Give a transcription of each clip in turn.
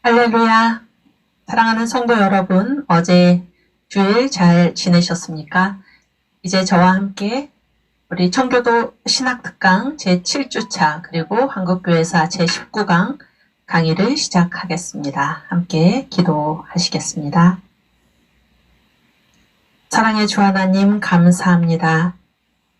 할렐루야. 사랑하는 성도 여러분, 어제 주일 잘 지내셨습니까? 이제 저와 함께 우리 청교도 신학특강 제7주차 그리고 한국교회사 제19강 강의를 시작하겠습니다. 함께 기도하시겠습니다. 사랑의 주 하나님 감사합니다.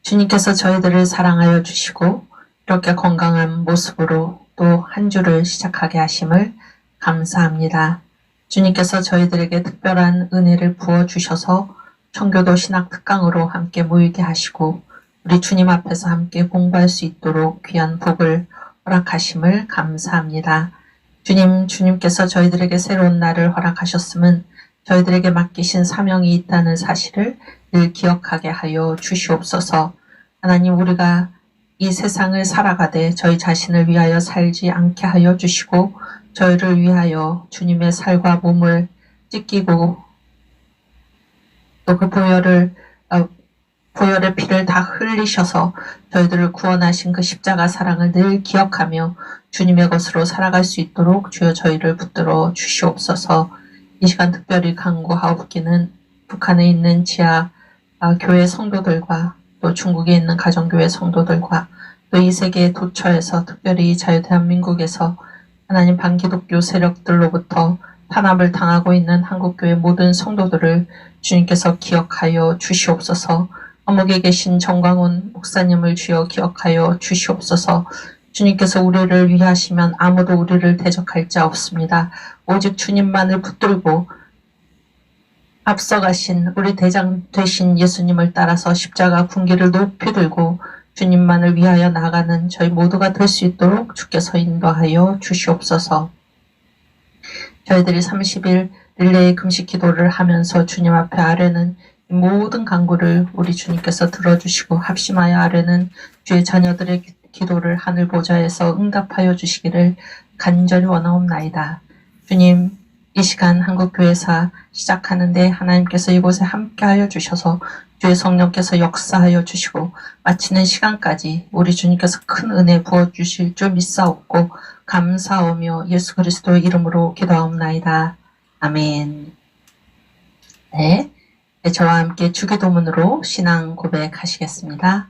주님께서 저희들을 사랑하여 주시고 이렇게 건강한 모습으로 또 한 주를 시작하게 하심을 감사합니다. 주님께서 저희들에게 특별한 은혜를 부어주셔서 청교도 신학특강으로 함께 모이게 하시고 우리 주님 앞에서 함께 공부할 수 있도록 귀한 복을 허락하심을 감사합니다. 주님께서 저희들에게 새로운 날을 허락하셨음은 저희들에게 맡기신 사명이 있다는 사실을 늘 기억하게 하여 주시옵소서. 하나님, 우리가 이 세상을 살아가되 저희 자신을 위하여 살지 않게 하여 주시고 저희를 위하여 주님의 살과 몸을 찢기고 또 그 보혈의 피를 다 흘리셔서 저희들을 구원하신 그 십자가 사랑을 늘 기억하며 주님의 것으로 살아갈 수 있도록 주여 저희를 붙들어 주시옵소서. 이 시간 특별히 간구하옵기는 북한에 있는 지하 교회 성도들과 또 중국에 있는 가정교회 성도들과 또 이 세계 도처에서 특별히 자유대한민국에서 하나님 반기독교 세력들로부터 탄압을 당하고 있는 한국교회 모든 성도들을 주님께서 기억하여 주시옵소서. 감옥에 계신 정광훈 목사님을 주여 기억하여 주시옵소서. 주님께서 우리를 위하시면 아무도 우리를 대적할 자 없습니다. 오직 주님만을 붙들고 앞서가신 우리 대장 되신 예수님을 따라서 십자가 군기를 높이 들고 주님만을 위하여 나가는 저희 모두가 될 수 있도록 주께서 인도하여 주시옵소서. 저희들이 30일 릴레이 금식 기도를 하면서 주님 앞에 아뢰는 모든 간구를 우리 주님께서 들어주시고 합심하여 아뢰는 주의 자녀들의 기도를 하늘 보좌에서 응답하여 주시기를 간절히 원하옵나이다. 주님, 이 시간 한국교회사 시작하는데 하나님께서 이곳에 함께하여 주셔서 주의 성령께서 역사하여 주시고 마치는 시간까지 우리 주님께서 큰 은혜 부어주실 줄 믿사옵고 감사하며 예수 그리스도의 이름으로 기도하옵나이다. 아멘. 네, 저와 함께 주기도문으로 신앙 고백하시겠습니다.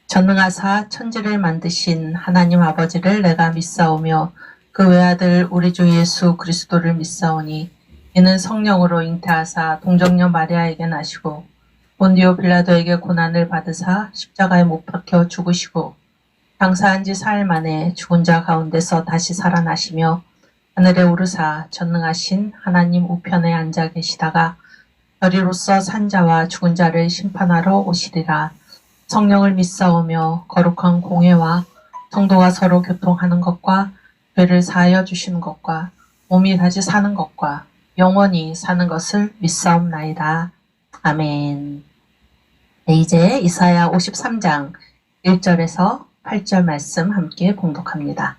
전능하사 천지를 만드신 하나님 아버지를 내가 믿사오며 그 외아들 우리 주 예수 그리스도를 믿사오니 이는 성령으로 잉태하사 동정녀 마리아에게 나시고 본디오 빌라도에게 고난을 받으사 십자가에 못 박혀 죽으시고 장사한 지 사흘 만에 죽은 자 가운데서 다시 살아나시며 하늘에 오르사 전능하신 하나님 우편에 앉아 계시다가 저리로서 산 자와 죽은 자를 심판하러 오시리라. 성령을 믿사오며 거룩한 공회와 성도가 서로 교통하는 것과 죄를 사하여 주시는 것과 몸이 다시 사는 것과 영원히 사는 것을 믿사옵나이다. 아멘. 네, 이제 이사야 53장 1절에서 8절 말씀 함께 봉독합니다.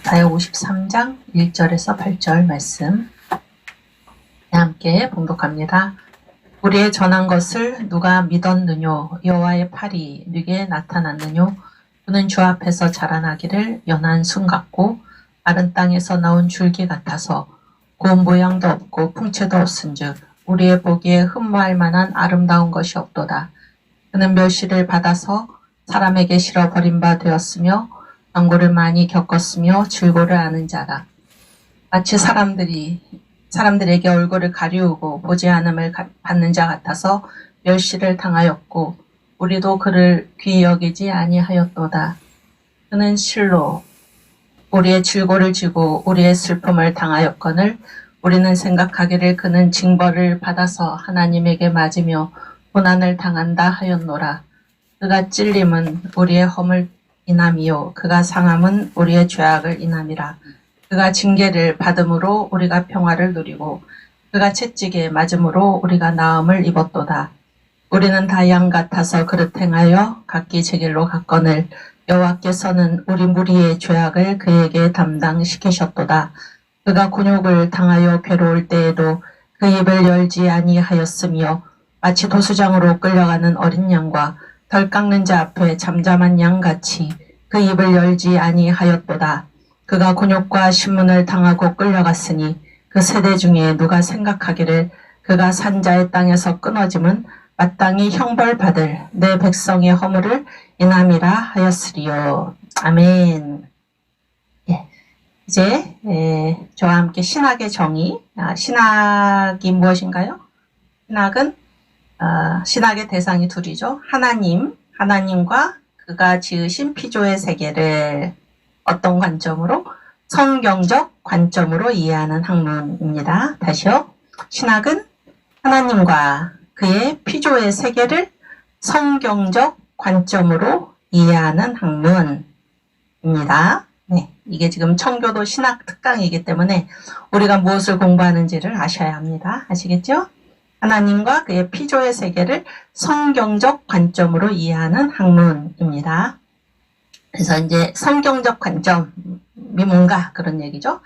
이사야 53장 1절에서 8절 말씀 함께 봉독합니다. 우리의 전한 것을 누가 믿었느뇨? 여호와의 팔이 네게 나타났느뇨? 그는 주 앞에서 자라나기를 연한 순 같고 마른 땅에서 나온 줄기 같아서 고운 모양도 없고 풍채도 없은즉 우리의 보기에 흠모할 만한 아름다운 것이 없도다. 그는 멸시를 받아서 사람에게 실어 버림바 되었으며 광고를 많이 겪었으며 질고를 아는 자라. 마치 사람들에게 얼굴을 가리우고 보지 않음을 받는 자 같아서 멸시를 당하였고 우리도 그를 귀히 여기지 아니하였도다. 그는 실로 우리의 질고를 지고 우리의 슬픔을 당하였거늘 우리는 생각하기를 그는 징벌을 받아서 하나님에게 맞으며 고난을 당한다 하였노라. 그가 찔림은 우리의 허물 인함이요 그가 상함은 우리의 죄악을 인함이라. 그가 징계를 받음으로 우리가 평화를 누리고 그가 채찍에 맞음으로 우리가 나음을 입었도다. 우리는 다 양 같아서 그릇 행하여 각기 제 길로 갔거늘 여호와께서는 우리 무리의 죄악을 그에게 담당시키셨도다. 그가 곤욕을 당하여 괴로울 때에도 그 입을 열지 아니하였으며 마치 도수장으로 끌려가는 어린 양과 덜 깎는 자 앞에 잠잠한 양같이 그 입을 열지 아니하였도다. 그가 곤욕과 신문을 당하고 끌려갔으니 그 세대 중에 누가 생각하기를 그가 산 자의 땅에서 끊어짐은 마땅히 형벌받을 내 백성의 허물을 인함이라 하였으리요. 아멘. 예. 이제 저와 함께 신학의 정의, 신학이 무엇인가요? 신학은 신학의 대상이 둘이죠. 하나님과 그가 지으신 피조의 세계를 어떤 관점으로? 성경적 관점으로 이해하는 학문입니다. 다시요. 신학은 하나님과 그의 피조의 세계를 성경적 관점으로 이해하는 학문입니다. 네, 이게 지금 청교도 신학 특강이기 때문에 우리가 무엇을 공부하는지를 아셔야 합니다. 아시겠죠? 하나님과 그의 피조의 세계를 성경적 관점으로 이해하는 학문입니다. 그래서 이제 성경적 관점이 뭔가 그런 얘기죠.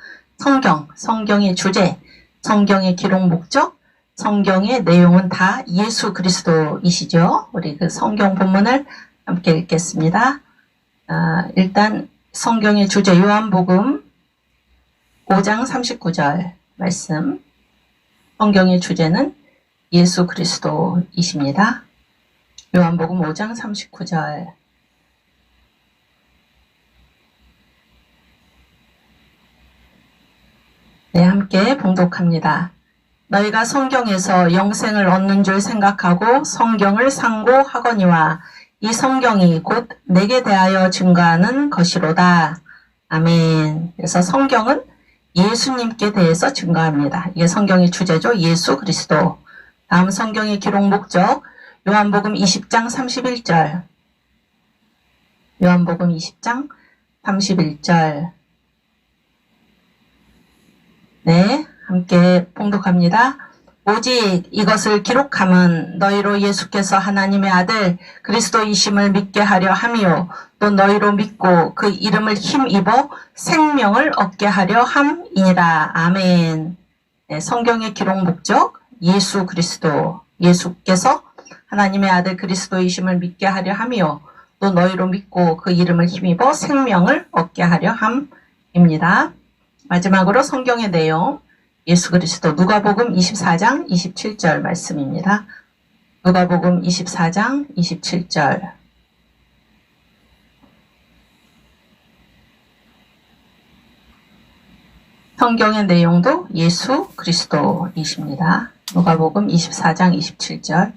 성경의 주제, 성경의 기록 목적, 성경의 내용은 다 예수 그리스도이시죠. 우리 그 성경 본문을 함께 읽겠습니다. 일단 성경의 주제 요한복음 5장 39절 말씀. 성경의 주제는 예수 그리스도이십니다. 요한복음 5장 39절. 네, 함께 봉독합니다. 너희가 성경에서 영생을 얻는 줄 생각하고 성경을 상고하거니와 이 성경이 곧 내게 대하여 증거하는 것이로다. 아멘. 그래서 성경은 예수님께 대해서 증거합니다. 이게 성경의 주제죠. 예수 그리스도. 다음 성경의 기록 목적 요한복음 20장 31절. 요한복음 20장 31절. 네, 함께 봉독합니다. 오직 이것을 기록함은 너희로 예수께서 하나님의 아들 그리스도이심을 믿게 하려 함이요 또 너희로 믿고 그 이름을 힘입어 생명을 얻게 하려 함이니라. 아멘. 네, 성경의 기록 목적 예수 그리스도, 예수께서 하나님의 아들 그리스도이심을 믿게 하려 함이요 또 너희로 믿고 그 이름을 힘입어 생명을 얻게 하려 함입니다. 마지막으로 성경의 내용 예수 그리스도 누가복음 24장 27절 말씀입니다. 누가복음 24장 27절. 성경의 내용도 예수 그리스도이십니다. 누가복음 24장 27절.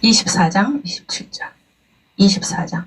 (24장) 27절 24장.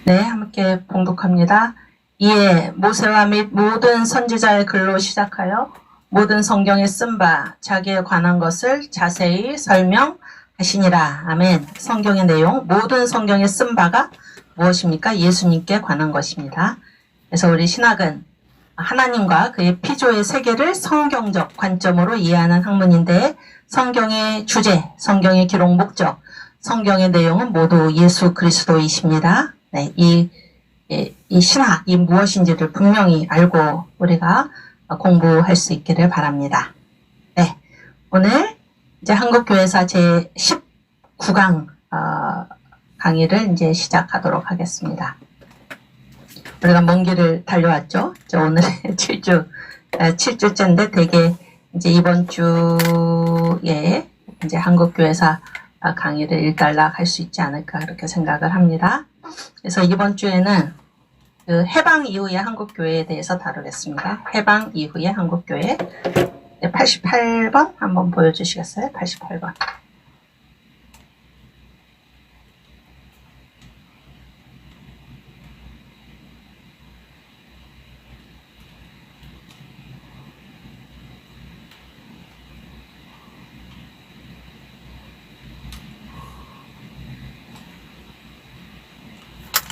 네, 함께 봉독합니다. 이에 모세와 및 모든 선지자의 글로 시작하여 모든 성경에 쓴 바 자기에 관한 것을 자세히 설명하시니라. 아멘. 성경의 내용, 모든 성경에 쓴 바가 무엇입니까? 예수님께 관한 것입니다. 그래서 우리 신학은 하나님과 그의 피조의 세계를 성경적 관점으로 이해하는 학문인데 성경의 주제, 성경의 기록 목적, 성경의 내용은 모두 예수 그리스도이십니다. 네, 이 신학이 무엇인지를 분명히 알고 우리가 공부할 수 있기를 바랍니다. 네, 오늘 이제 한국교회사 제 19강 강의를 이제 시작하도록 하겠습니다. 우리가 먼 길을 달려왔죠. 오늘 7주째인데 되게 이제 이번 주에 이제 한국교회사 강의를 일단락 할 수 있지 않을까 그렇게 생각을 합니다. 그래서 이번 주에는 그 해방 이후의 한국교회에 대해서 다루겠습니다. 해방 이후의 한국교회 88번 한번 보여주시겠어요? 88번.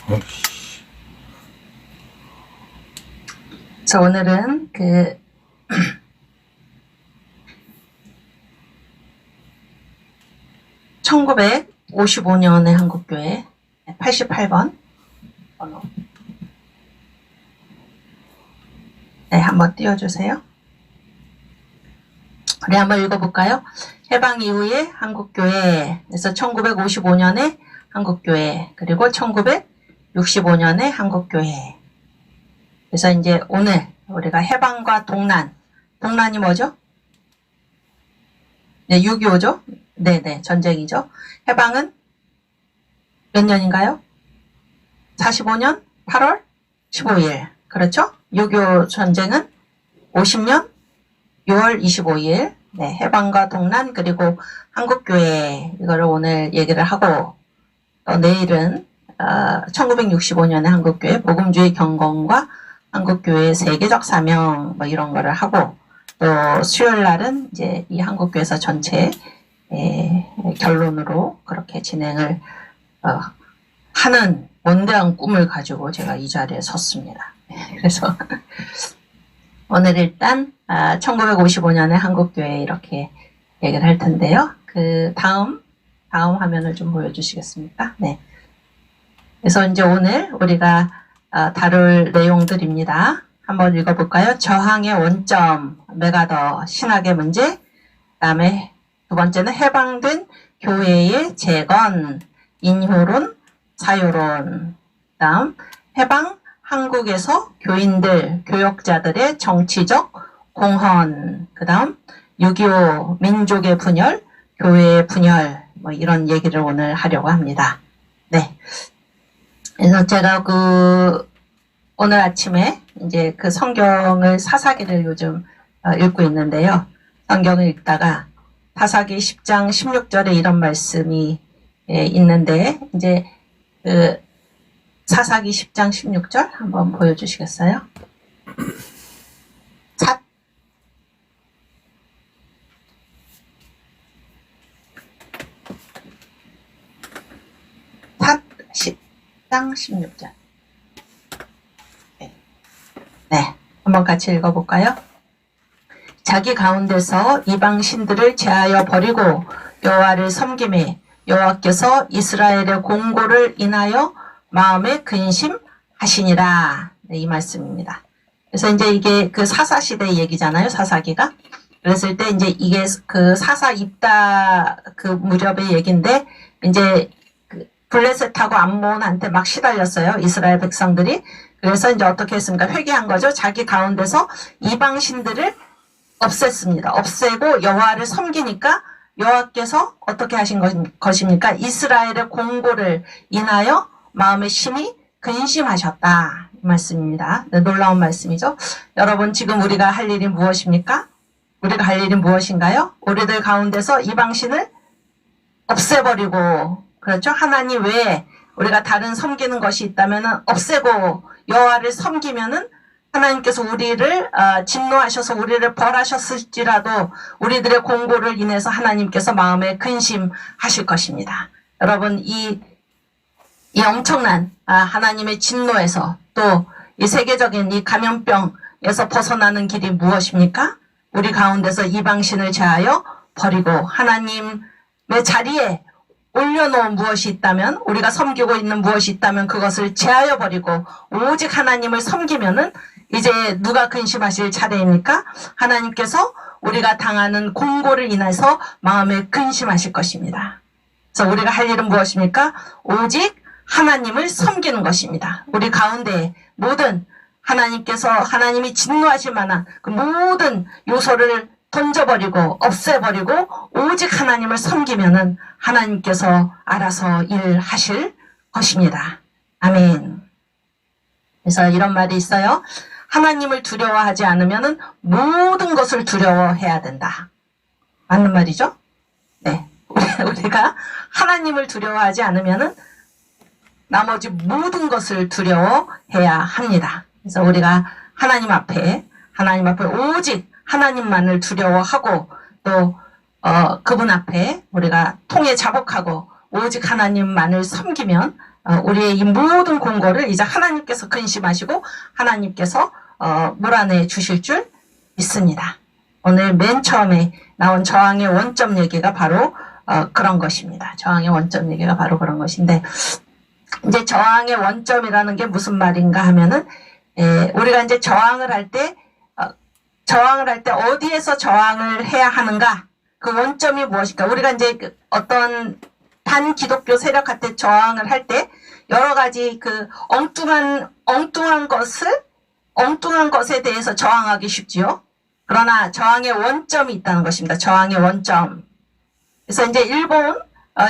그래서 오늘은 1955년의 한국교회 88번 번호. 네, 한번 띄워주세요. 우리 한번 읽어볼까요? 해방 이후의 한국교회, 그래서 1955년에 한국교회, 그리고 1965년에 한국교회. 그래서 이제 오늘 우리가 해방과 동란, 동란이 뭐죠? 네, 6.25죠? 네네, 전쟁이죠. 해방은 몇 년인가요? 45년 8월 15일. 그렇죠? 6.25 전쟁은 50년 6월 25일. 네, 해방과 동란 그리고 한국교회 이거를 오늘 얘기를 하고 또 내일은 1965년의 한국교회 복음주의 경건과 한국교회 세계적 사명 뭐 이런 거를 하고 또 수요일 날은 이제 이 한국교회에서 전체 결론으로 그렇게 진행을 하는 원대한 꿈을 가지고 제가 이 자리에 섰습니다. 그래서 오늘 일단 1955년의 한국교회 이렇게 얘기를 할 텐데요. 그 다음 화면을 좀 보여주시겠습니까? 네. 그래서 이제 오늘 우리가 다룰 내용들입니다. 한번 읽어볼까요? 저항의 원점, 메가더, 신학의 문제, 그 다음에 두 번째는 해방된 교회의 재건, 인효론, 사요론, 그 다음 해방 한국에서 교인들, 교역자들의 정치적 공헌, 그 다음 6.25 민족의 분열, 교회의 분열, 뭐 이런 얘기를 오늘 하려고 합니다. 네. 그래서 제가 오늘 아침에 이제 그 성경을 사사기를 요즘 읽고 있는데요. 성경을 읽다가 사사기 10장 16절에 이런 말씀이 있는데 이제 사사기 10장 16절 한번 보여주시겠어요? 삿 10장 16절. 네, 한번 같이 읽어볼까요? 자기 가운데서 이방 신들을 제하여 버리고 여호와를 섬기매 여호와께서 이스라엘의 공고를 인하여 마음에 근심하시니라. 네, 이 말씀입니다. 그래서 이제 이게 그 사사 시대 얘기잖아요. 사사기가. 그랬을 때 이제 이게 그 사사 입다 그 무렵의 얘기인데 이제 블레셋하고 암몬한테 막 시달렸어요. 이스라엘 백성들이. 그래서 이제 어떻게 했습니까? 회개한 거죠. 자기 가운데서 이방 신들을 없앴습니다. 없애고 여호와를 섬기니까 여호와께서 어떻게 하신 것입니까? 이스라엘의 공고를 인하여 마음의 심히 근심하셨다. 이 말씀입니다. 네, 놀라운 말씀이죠. 여러분 지금 우리가 할 일이 무엇입니까? 우리가 할 일이 무엇인가요? 우리들 가운데서 이방신을 없애버리고 그렇죠? 하나님 외에 우리가 다른 섬기는 것이 있다면 없애고 여호와를 섬기면은 하나님께서 우리를 진노하셔서 우리를 벌하셨을지라도 우리들의 공고를 인해서 하나님께서 마음에 근심하실 것입니다. 여러분 이 엄청난 하나님의 진노에서 또 이 세계적인 이 감염병에서 벗어나는 길이 무엇입니까? 우리 가운데서 이방신을 제하여 버리고 하나님의 자리에 올려놓은 무엇이 있다면 우리가 섬기고 있는 무엇이 있다면 그것을 제하여 버리고 오직 하나님을 섬기면은 이제 누가 근심하실 차례입니까? 하나님께서 우리가 당하는 공고를 인해서 마음에 근심하실 것입니다. 그래서 우리가 할 일은 무엇입니까? 오직 하나님을 섬기는 것입니다. 우리 가운데 모든 하나님께서 하나님이 진노하실 만한 그 모든 요소를 던져버리고 없애버리고 오직 하나님을 섬기면은 하나님께서 알아서 일하실 것입니다. 아멘. 그래서 이런 말이 있어요. 하나님을 두려워하지 않으면은 모든 것을 두려워해야 된다. 맞는 말이죠? 네. 우리가 하나님을 두려워하지 않으면은 나머지 모든 것을 두려워해야 합니다. 그래서 우리가 하나님 앞에 오직 하나님만을 두려워하고 또 그분 앞에 우리가 통에 자복하고 오직 하나님만을 섬기면 우리의 이 모든 공고를 이제 하나님께서 근심하시고 하나님께서 물 안에 주실 줄 믿습니다. 오늘 맨 처음에 나온 저항의 원점 얘기가 바로 그런 것입니다. 저항의 원점 얘기가 바로 그런 것인데, 이제 저항의 원점이라는 게 무슨 말인가 하면은, 우리가 이제 저항을 할 때 어디에서 저항을 해야 하는가? 그 원점이 무엇일까? 우리가 이제 어떤 반기독교 세력한테 저항을 할 때 여러 가지 그 엉뚱한 것에 대해서 저항하기 쉽지요. 그러나 저항의 원점이 있다는 것입니다. 저항의 원점. 그래서 이제 일본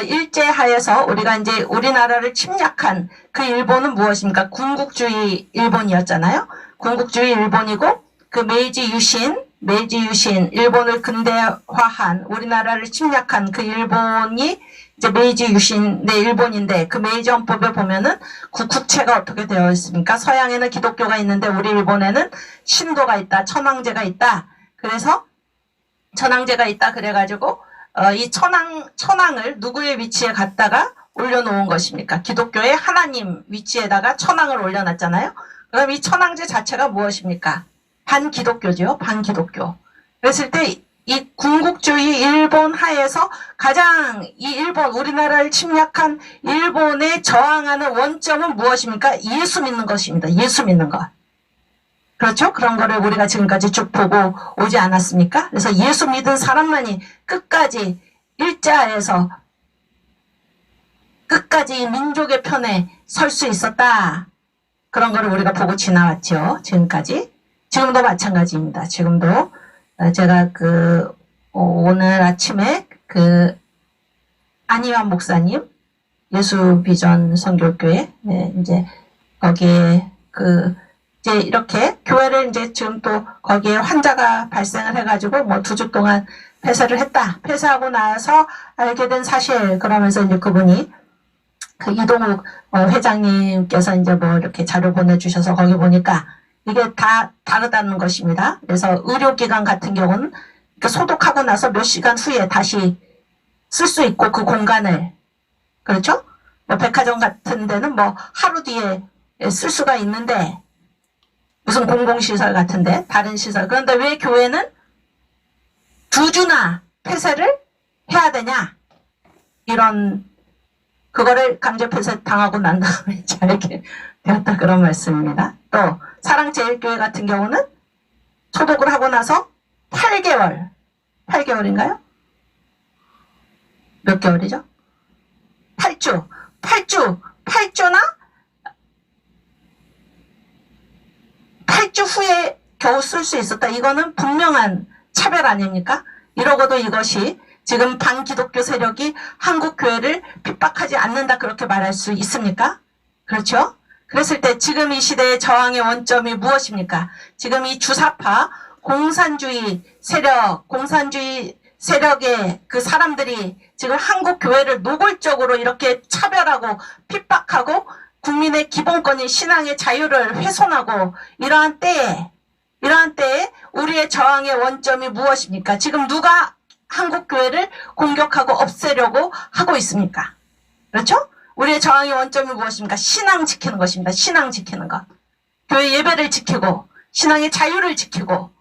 일제하에서 우리가 이제 우리나라를 침략한 그 일본은 무엇입니까? 군국주의 일본이었잖아요. 군국주의 일본이고, 그 메이지 유신 일본을 근대화한, 우리나라를 침략한 그 일본이 이제 메이지 유신의 일본인데, 그 메이지 헌법에 보면은 국채가 어떻게 되어 있습니까? 서양에는 기독교가 있는데 우리 일본에는 신도가 있다, 천황제가 있다. 그래서 천황제가 있다 그래가지고 이 천황을 누구의 위치에 갖다가 올려놓은 것입니까? 기독교의 하나님 위치에다가 천황을 올려놨잖아요. 그럼 이 천황제 자체가 무엇입니까? 반기독교죠. 반기독교. 그랬을 때 이 군국주의 일본 하에서 가장 이 일본, 우리나라를 침략한 일본에 저항하는 원점은 무엇입니까? 예수 믿는 것입니다. 예수 믿는 것. 그렇죠? 그런 거를 우리가 지금까지 쭉 보고 오지 않았습니까? 그래서 예수 믿은 사람만이 끝까지 일자에서 끝까지 민족의 편에 설 수 있었다. 그런 거를 우리가 보고 지나왔죠. 지금까지. 지금도 마찬가지입니다. 지금도 제가 오늘 아침에 안희환 목사님 예수 비전 선교교회 이제 거기에 이제 이렇게 교회를 이제 지금 또 거기에 환자가 발생을 해가지고 뭐 2주 동안 폐쇄를 했다. 폐쇄하고 나서 알게 된 사실, 그러면서 이제 그분이 이동욱 회장님께서 이제 뭐 이렇게 자료 보내주셔서 거기 보니까 이게 다 다르다는 것입니다. 그래서 의료기관 같은 경우는 소독하고 나서 몇 시간 후에 다시 쓸 수 있고 그 공간을, 그렇죠? 뭐 백화점 같은 데는 뭐 하루 뒤에 쓸 수가 있는데, 무슨 공공시설 같은데 다른 시설. 그런데 왜 교회는 2주나 폐쇄를 해야 되냐? 그거를 강제 폐쇄 당하고 난 다음에 잘게 되었다, 그런 말씀입니다. 또 사랑제일교회 같은 경우는 소독을 하고 나서 8개월인가요? 몇 개월이죠? 8주나 8주 후에 겨우 쓸 수 있었다. 이거는 분명한 차별 아닙니까? 이러고도 이것이 지금 반기독교 세력이 한국 교회를 핍박하지 않는다, 그렇게 말할 수 있습니까? 그렇죠? 그랬을 때 지금 이 시대의 저항의 원점이 무엇입니까? 지금 이 주사파 공산주의 세력의 그 사람들이 지금 한국 교회를 노골적으로 이렇게 차별하고 핍박하고 국민의 기본권인 신앙의 자유를 훼손하고, 이러한 때에 우리의 저항의 원점이 무엇입니까? 지금 누가 한국 교회를 공격하고 없애려고 하고 있습니까? 그렇죠? 우리의 저항의 원점이 무엇입니까? 신앙 지키는 것입니다. 신앙 지키는 것. 교회 예배를 지키고 신앙의 자유를 지키고,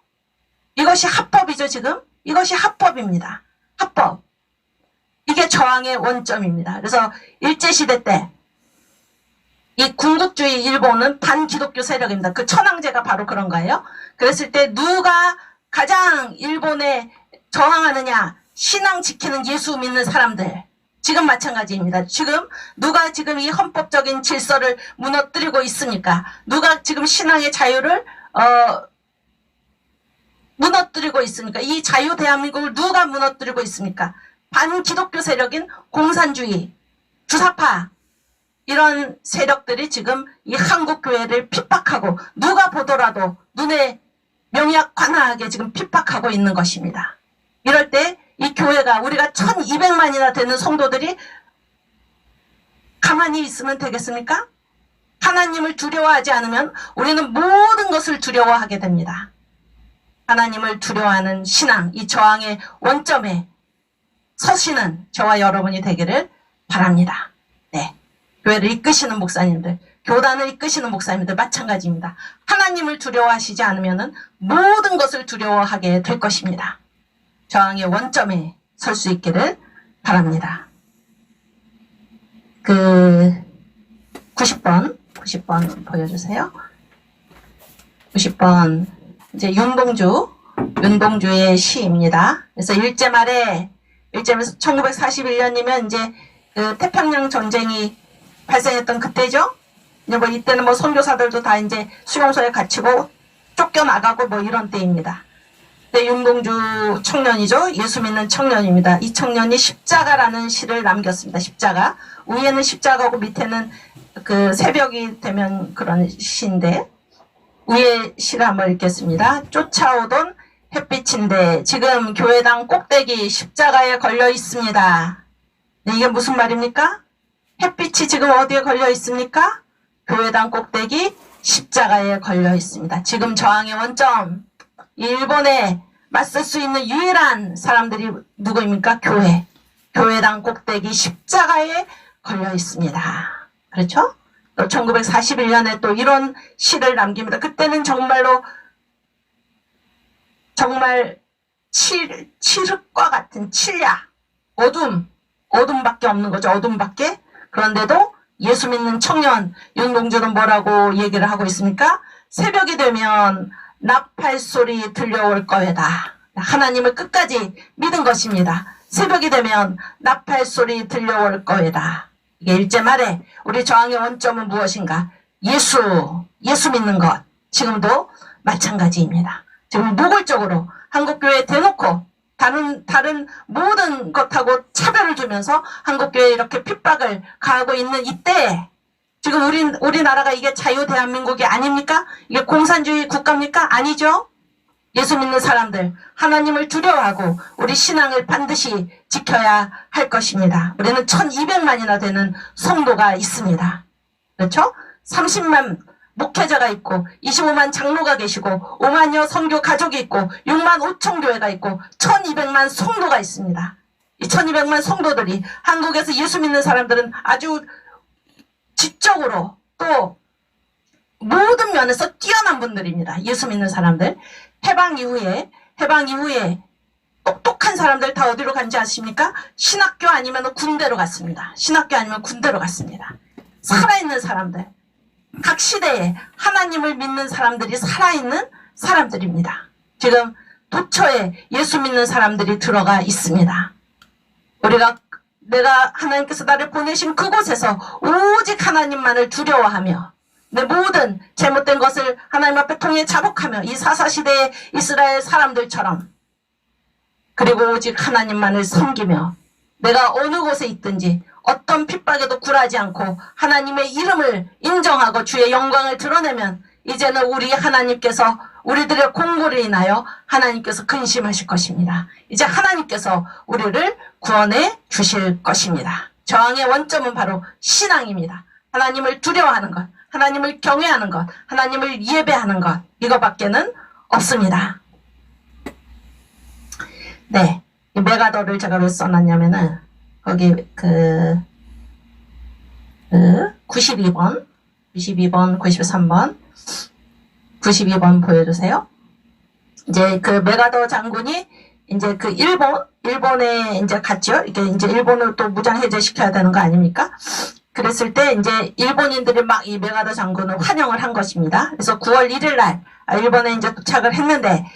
이것이 합법이죠. 지금 이것이 합법입니다. 합법. 이게 저항의 원점입니다. 그래서 일제시대 때 이 군국주의 일본은 반기독교 세력입니다. 그 천황제가 바로 그런 거예요. 그랬을 때 누가 가장 일본에 저항하느냐? 신앙 지키는 예수 믿는 사람들. 지금 마찬가지입니다. 누가 지금 이 헌법적인 질서를 무너뜨리고 있습니까? 누가 지금 신앙의 자유를 무너뜨리고 있습니까? 이 자유 대한민국을 누가 무너뜨리고 있습니까? 반기독교 세력인 공산주의, 주사파, 이런 세력들이 지금 이 한국 교회를 핍박하고, 누가 보더라도 눈에 명약관하게 지금 핍박하고 있는 것입니다. 이럴 때 이 교회가, 우리가 1200만이나 되는 성도들이 가만히 있으면 되겠습니까? 하나님을 두려워하지 않으면 우리는 모든 것을 두려워하게 됩니다. 하나님을 두려워하는 신앙, 이 저항의 원점에 서시는 저와 여러분이 되기를 바랍니다. 네. 교회를 이끄시는 목사님들, 교단을 이끄시는 목사님들 마찬가지입니다. 하나님을 두려워하시지 않으면 모든 것을 두려워하게 될 것입니다. 저항의 원점에 설 수 있기를 바랍니다. 90번 보여주세요. 90번 이제 윤봉주의 시입니다. 그래서 일제 말에 1941년이면 이제 그 태평양 전쟁이 발생했던 그때죠. 이제 뭐 이때는 뭐 선교사들도 다 이제 수용소에 갇히고 쫓겨나가고 뭐 이런 때입니다. 네, 윤봉주 청년이죠. 예수 믿는 청년입니다. 이 청년이 십자가라는 시를 남겼습니다. 십자가. 위에는 십자가고 밑에는 그 새벽이 되면 그런 시인데, 위에 시를 한번 읽겠습니다. 쫓아오던 햇빛인데 지금 교회당 꼭대기 십자가에 걸려 있습니다. 네, 이게 무슨 말입니까? 햇빛이 지금 어디에 걸려 있습니까? 교회당 꼭대기 십자가에 걸려 있습니다. 지금 저항의 원점, 일본에 맞설 수 있는 유일한 사람들이 누구입니까? 교회당 꼭대기 십자가에 걸려 있습니다. 그렇죠? 또 1941년에 또 이런 시를 남깁니다. 그때는 정말로 정말 칠흑과 같은 칠야, 어둠밖에 없는 거죠. 어둠밖에. 그런데도 예수 믿는 청년 윤봉주는 뭐라고 얘기를 하고 있습니까? 새벽이 되면 나팔 소리 들려올 거에다. 하나님을 끝까지 믿은 것입니다. 새벽이 되면 나팔 소리 들려올 거에다. 이게 일제 말에 우리 저항의 원점은 무엇인가? 예수 믿는 것. 지금도 마찬가지입니다. 지금 노골적으로 한국교회에 대놓고 다른 모든 것하고 차별을 두면서 한국교회에 이렇게 핍박을 가하고 있는 이때, 지금 우리나라가 이게 자유 대한민국이 아닙니까? 이게 공산주의 국가입니까? 아니죠? 예수 믿는 사람들, 하나님을 두려워하고 우리 신앙을 반드시 지켜야 할 것입니다. 우리는 1200만이나 되는 성도가 있습니다. 그렇죠? 30만 목회자가 있고 25만 장로가 계시고 5만여 선교 가족이 있고 6만 5천 교회가 있고 1200만 성도가 있습니다. 이 1200만 성도들이 한국에서 예수 믿는 사람들은 아주 지적으로 또 모든 면에서 뛰어난 분들입니다. 예수 믿는 사람들. 해방 이후에 똑똑한 사람들 다 어디로 간지 아십니까? 신학교 아니면 군대로 갔습니다. 신학교 아니면 군대로 갔습니다. 살아있는 사람들. 각 시대에 하나님을 믿는 사람들이 살아있는 사람들입니다. 지금 도처에 예수 믿는 사람들이 들어가 있습니다. 내가 하나님께서 나를 보내신 그곳에서 오직 하나님만을 두려워하며 내 모든 잘못된 것을 하나님 앞에 통해 자복하며 이 사사시대의 이스라엘 사람들처럼, 그리고 오직 하나님만을 섬기며 내가 어느 곳에 있든지 어떤 핍박에도 굴하지 않고 하나님의 이름을 인정하고 주의 영광을 드러내면 이제는 우리 하나님께서 우리들의 공고를 인하여 하나님께서 근심하실 것입니다. 이제 하나님께서 우리를 구원해 주실 것입니다. 저항의 원점은 바로 신앙입니다. 하나님을 두려워하는 것, 하나님을 경외하는 것, 하나님을 예배하는 것, 이거밖에는 없습니다. 네, 이 메가더를 제가 왜 써놨냐면은 거기 92번, 93번, 92번 보여주세요. 이제 그 메가더 장군이 이제 그 일본에 이제 갔죠. 이게 이제 일본을 또 무장 해제시켜야 되는 거 아닙니까? 그랬을 때 이제 일본인들이 막 이 메가더 장군을 환영을 한 것입니다. 그래서 9월 1일 날 일본에 이제 도착을 했는데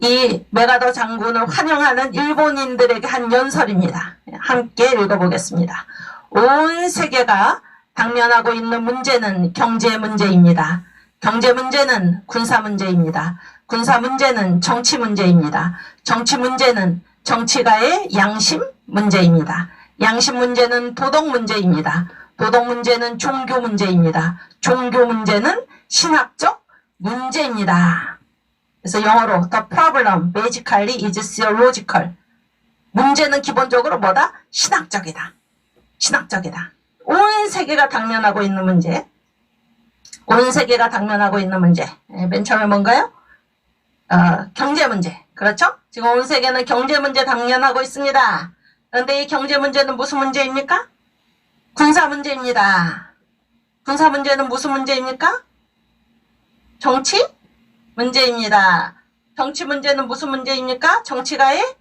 이 메가더 장군을 환영하는 일본인들에게 한 연설입니다. 함께 읽어보겠습니다. 온 세계가 당면하고 있는 문제는 경제 문제입니다. 경제 문제는 군사 문제입니다. 군사 문제는 정치 문제입니다. 정치 문제는 정치가의 양심 문제입니다. 양심 문제는 도덕 문제입니다. 도덕 문제는 종교 문제입니다. 종교 문제는 신학적 문제입니다. 그래서 영어로 the problem basically is theological. 문제는 기본적으로 뭐다? 신학적이다. 신학적이다. 온 세계가 당면하고 있는 문제. 온 세계가 당면하고 있는 문제. 맨 처음에 뭔가요? 경제 문제. 그렇죠? 지금 온 세계는 경제 문제 당면하고 있습니다. 그런데 이 경제 문제는 무슨 문제입니까? 군사 문제입니다. 군사 문제는 무슨 문제입니까? 정치 문제입니다. 정치 문제는 무슨 문제입니까? 정치가의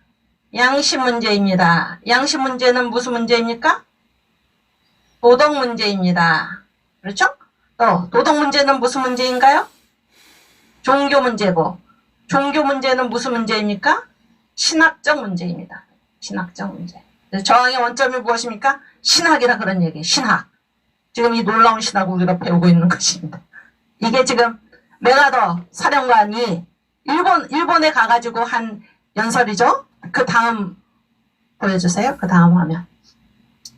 양심 문제입니다. 양심 문제는 무슨 문제입니까? 도덕 문제입니다. 그렇죠? 또 도덕 문제는 무슨 문제인가요? 종교 문제고, 종교 문제는 무슨 문제입니까? 신학적 문제입니다. 신학적 문제. 저항의 원점이 무엇입니까? 신학이라 그런 얘기예요. 신학. 지금 이 놀라운 신학을 우리가 배우고 있는 것입니다. 이게 지금 메가더 사령관이 일본에 가가지고 한 연설이죠. 그 다음 보여주세요. 그 다음 화면.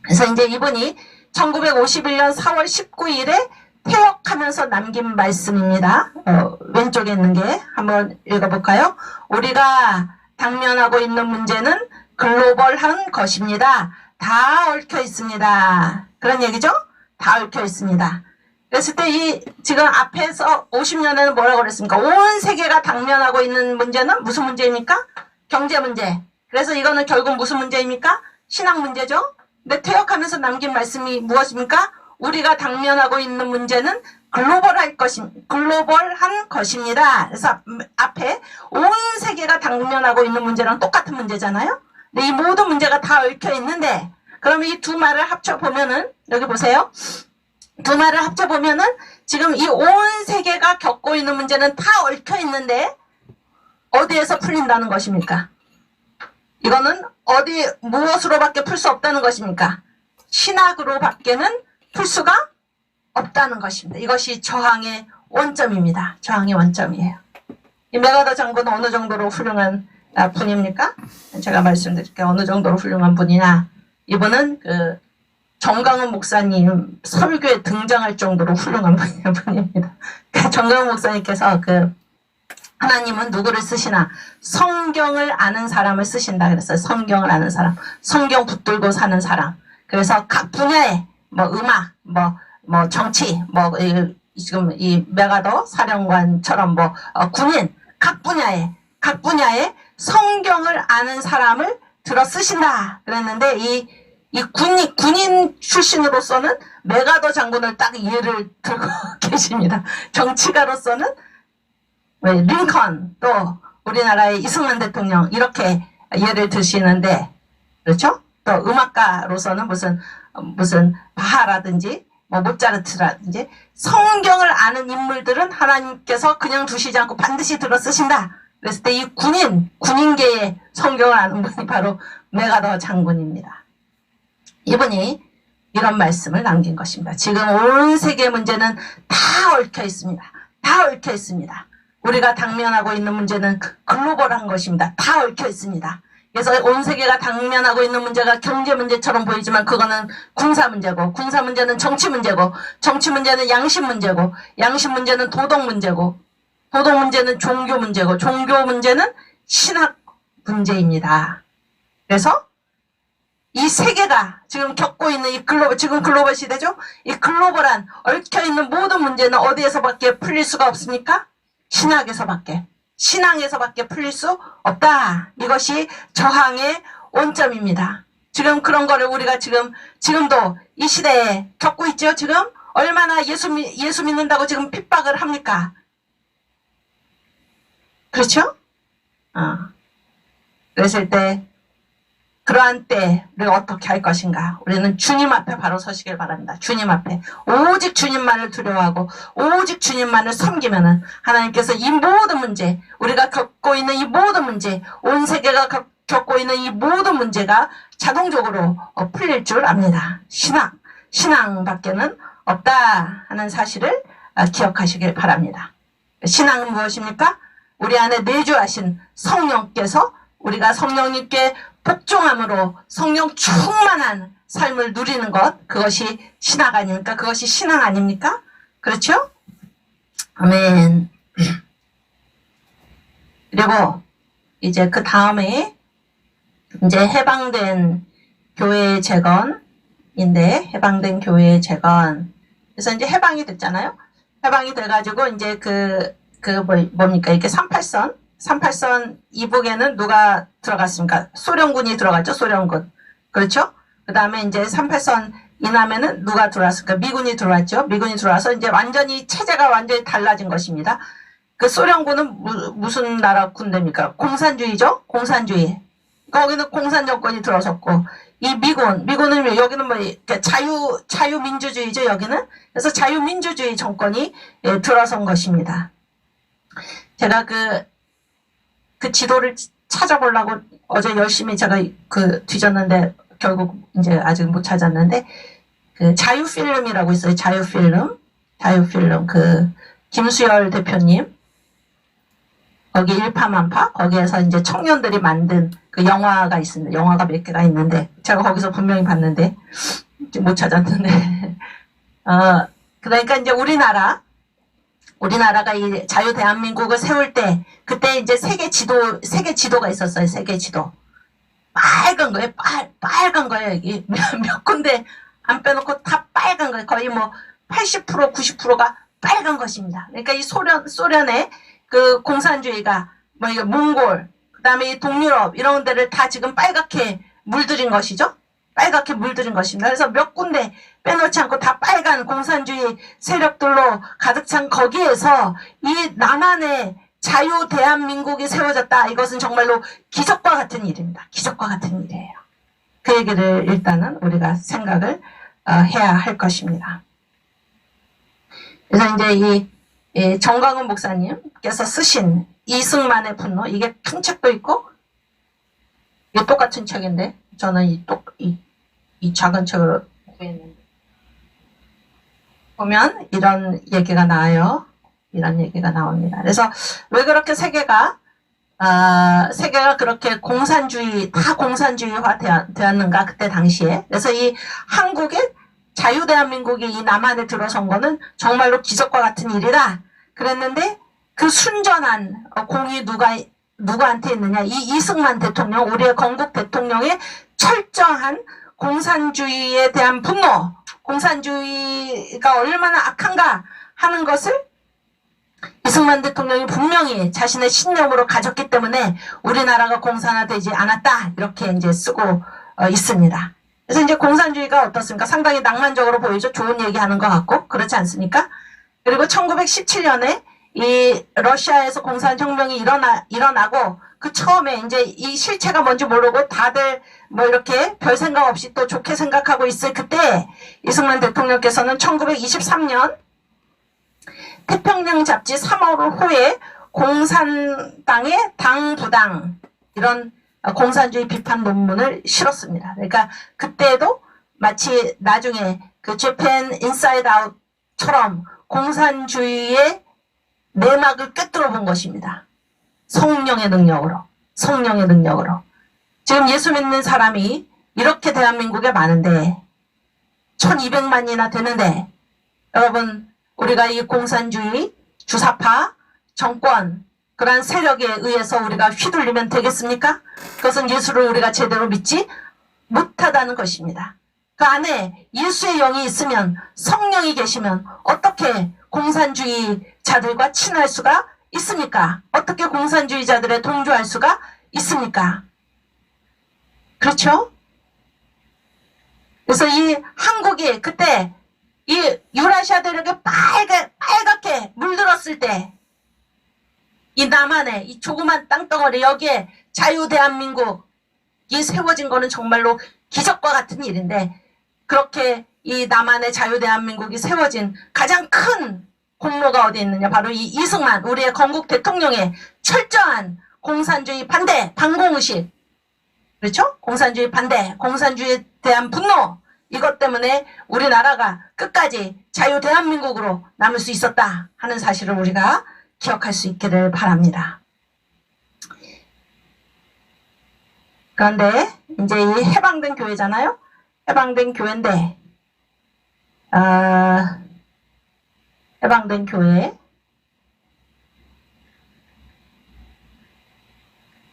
그래서 이제 이분이 1951년 4월 19일에 퇴역하면서 남긴 말씀입니다. 왼쪽에 있는 게 한번 읽어볼까요? 우리가 당면하고 있는 문제는 글로벌한 것입니다. 다 얽혀 있습니다. 그런 얘기죠? 다 얽혀 있습니다. 그랬을 때 지금 앞에서 50년에는 뭐라고 그랬습니까? 온 세계가 당면하고 있는 문제는 무슨 문제입니까? 경제 문제. 그래서 이거는 결국 무슨 문제입니까? 신학 문제죠? 근데 퇴역하면서 남긴 말씀이 무엇입니까? 우리가 당면하고 있는 문제는 글로벌한 것입니다. 그래서 앞에 온 세계가 당면하고 있는 문제랑 똑같은 문제잖아요? 근데 이 모든 문제가 다 얽혀 있는데, 그럼 이 두 말을 합쳐보면은, 여기 보세요. 두 말을 합쳐보면은, 지금 이 온 세계가 겪고 있는 문제는 다 얽혀 있는데, 어디에서 풀린다는 것입니까? 이거는 무엇으로밖에 풀 수 없다는 것입니까? 신학으로밖에는 풀 수가 없다는 것입니다. 이것이 저항의 원점입니다. 저항의 원점이에요. 이 메가더 장군은 어느 정도로 훌륭한 분입니까? 제가 말씀드릴게요. 어느 정도로 훌륭한 분이냐. 이분은 정강훈 목사님 설교에 등장할 정도로 훌륭한 분입니다. 정강훈 목사님께서 하나님은 누구를 쓰시나? 성경을 아는 사람을 쓰신다 그랬어요. 성경을 아는 사람. 성경 붙들고 사는 사람. 그래서 각 분야에 음악, 정치, 지금 이 메가더 사령관처럼 군인, 각 분야에 성경을 아는 사람을 들어 쓰신다 그랬는데 이 군인 출신으로서는 메가더 장군을 딱 예를 들고 계십니다. 정치가로서는 링컨, 또 우리나라의 이승만 대통령 이렇게 예를 드시는데, 그렇죠? 또 음악가로서는 무슨 바하라든지 모차르트라든지 성경을 아는 인물들은 하나님께서 그냥 두시지 않고 반드시 들어 쓰신다. 그랬을 때 이 군인계의 성경을 아는 분이 바로 메가더 장군입니다. 이분이 이런 말씀을 남긴 것입니다. 지금 온 세계 문제는 다 얽혀 있습니다. 다 얽혀 있습니다. 우리가 당면하고 있는 문제는 글로벌한 것입니다. 다 얽혀 있습니다. 그래서 온 세계가 당면하고 있는 문제가 경제 문제처럼 보이지만 그거는 군사 문제고, 군사 문제는 정치 문제고, 정치 문제는 양심 문제고, 양심 문제는 도덕 문제고, 도덕 문제는 종교 문제고, 종교 문제는 신학 문제입니다. 그래서 이 세계가 지금 겪고 있는 지금 글로벌 시대죠? 이 글로벌한 얽혀있는 모든 문제는 어디에서밖에 풀릴 수가 없습니까? 신앙에서밖에 풀릴 수 없다. 이것이 저항의 원점입니다. 지금 그런 거를 우리가 지금도 이 시대에 겪고 있죠? 지금 얼마나 예수 믿는다고 지금 핍박을 합니까? 그렇죠? 그랬을 때 그러한 때 우리가 어떻게 할 것인가? 우리는 주님 앞에 바로 서시길 바랍니다. 주님 앞에 오직 주님만을 두려워하고 오직 주님만을 섬기면은 하나님께서 이 모든 문제, 우리가 겪고 있는 이 모든 문제, 온 세계가 겪고 있는 이 모든 문제가 자동적으로 풀릴 줄 압니다. 신앙밖에는 없다 하는 사실을 기억하시길 바랍니다. 신앙은 무엇입니까? 우리 안에 내주하신 성령께서 우리가 성령님께 복종함으로 성령 충만한 삶을 누리는 것, 그것이 신학 아닙니까? 그것이 신앙 아닙니까? 그렇죠? 아멘. 그리고 이제 그 다음에 이제 해방된 교회의 재건인데, 해방된 교회의 재건. 그래서 이제 해방이 됐잖아요. 해방이 돼가지고 이제 뭡니까? 이게 38선 이북에는 누가 들어갔습니까? 소련군이 들어갔죠, 소련군. 그렇죠? 그 다음에 이제 38선 이 남해는 누가 들어왔을까? 미군이 들어왔죠. 미군이 들어와서 이제 완전히 체제가 완전히 달라진 것입니다. 그 소련군은 무슨 나라 군대입니까? 공산주의죠. 공산주의. 거기는 공산 정권이 들어섰고 이 미군은 여기는 뭐 자유민주주의죠. 여기는. 그래서 자유민주주의 정권이 들어선 것입니다. 제가 그 지도를 찾아보려고 어제 열심히 제가 뒤졌는데 결국 이제 아직 못 찾았는데 그 자유필름이라고 있어요. 자유필름 김수열 대표님 거기 일파만파 거기에서 이제 청년들이 만든 그 영화가 있습니다. 영화가 몇 개가 있는데 제가 거기서 분명히 봤는데 못 찾았는데 그러니까 이제 우리나라가 이 자유 대한민국을 세울 때 그때 이제 세계 지도가 있었어요. 세계 지도. 빨간 거예요. 빨간 거예요. 여기 몇 군데 안 빼놓고 다 빨간 거예요. 거의 뭐 80% 90%가 빨간 것입니다. 그러니까 이 소련의 그 공산주의가 뭐 이거 몽골 그다음에 이 동유럽 이런 데를 다 지금 빨갛게 물들인 것이죠. 빨갛게 물들인 것입니다. 그래서 몇 군데 빼놓지 않고 다 빨간 공산주의 세력들로 가득 찬 거기에서 이 남한의 자유 대한민국이 세워졌다. 이것은 정말로 기적과 같은 일입니다. 기적과 같은 일이에요. 그 얘기를 일단은 우리가 생각을 해야 할 것입니다. 그래서 이제 이 정광훈 목사님께서 쓰신 이승만의 분노 이게 큰 책도 있고 이게 똑같은 책인데 저는 이 작은 책을 구했는데 보면 이런 얘기가 나와요. 이런 얘기가 나옵니다. 그래서 왜 그렇게 세계가 그렇게 다 공산주의화 되었는가 그때 당시에. 그래서 이 한국의 자유대한민국이 이 남한에 들어선 거는 정말로 기적과 같은 일이다. 그랬는데 그 순전한 공이 누구한테 있느냐. 이 이승만 대통령, 우리의 건국 대통령의 철저한 공산주의에 대한 분노, 공산주의가 얼마나 악한가 하는 것을 이승만 대통령이 분명히 자신의 신념으로 가졌기 때문에 우리나라가 공산화되지 않았다. 이렇게 이제 쓰고 있습니다. 그래서 이제 공산주의가 어떻습니까? 상당히 낭만적으로 보이죠. 좋은 얘기하는 것 같고 그렇지 않습니까? 그리고 1917년에 이 러시아에서 공산혁명이 일어나고 그 처음에 이제 이 실체가 뭔지 모르고 다들 뭐 이렇게 별 생각 없이 또 좋게 생각하고 있을 그때 이승만 대통령께서는 1923년 태평양 잡지 3월 호에 공산당의 당부당 이런 공산주의 비판 논문을 실었습니다. 그러니까 그때도 마치 나중에 그 Japan Inside Out처럼 공산주의의 내막을 꿰뚫어 본 것입니다. 성령의 능력으로. 지금 예수 믿는 사람이 이렇게 대한민국에 많은데 1200만이나 되는데 여러분 우리가 이 공산주의, 주사파, 정권 그러한 세력에 의해서 우리가 휘둘리면 되겠습니까? 그것은 예수를 우리가 제대로 믿지 못하다는 것입니다. 그 안에 예수의 영이 있으면 성령이 계시면 어떻게 공산주의자들과 친할 수가 있습니까? 어떻게 공산주의자들에 동조할 수가 있습니까? 그렇죠? 그래서 이 한국이 그때 이 유라시아 대륙에 빨갛게 물들었을 때 이 남한의 이 조그만 땅덩어리 여기에 자유대한민국이 세워진 거는 정말로 기적과 같은 일인데 그렇게 이 남한의 자유대한민국이 세워진 가장 큰 공로가 어디 있느냐 바로 이 이승만 우리의 건국 대통령의 철저한 공산주의 반대 반공의식 그렇죠? 공산주의 반대 공산주의에 대한 분노 이것 때문에 우리나라가 끝까지 자유대한민국으로 남을 수 있었다 하는 사실을 우리가 기억할 수 있기를 바랍니다. 그런데 이제 이 해방된 교회잖아요. 해방된 교회인데 해방된 교회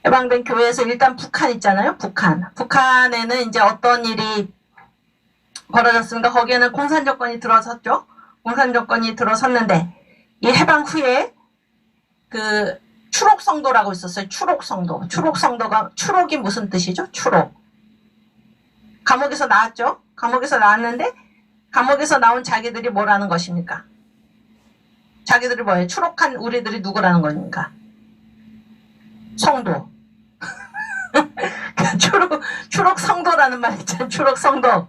해방된 교회에서 일단 북한 있잖아요. 북한에는 이제 어떤 일이 벌어졌습니다. 거기에는 공산정권이 들어섰죠. 공산정권이 들어섰는데 이 해방 후에 그 추록성도라고 있었어요. 추록성도가 추록이 무슨 뜻이죠? 추록. 감옥에서 나왔죠. 감옥에서 나왔는데 감옥에서 나온 자기들이 뭐라는 것입니까? 자기들이 뭐예요? 추록한 우리들이 누구라는 겁니까? 성도. 추록 성도라는 말 있잖아요. 추록 성도.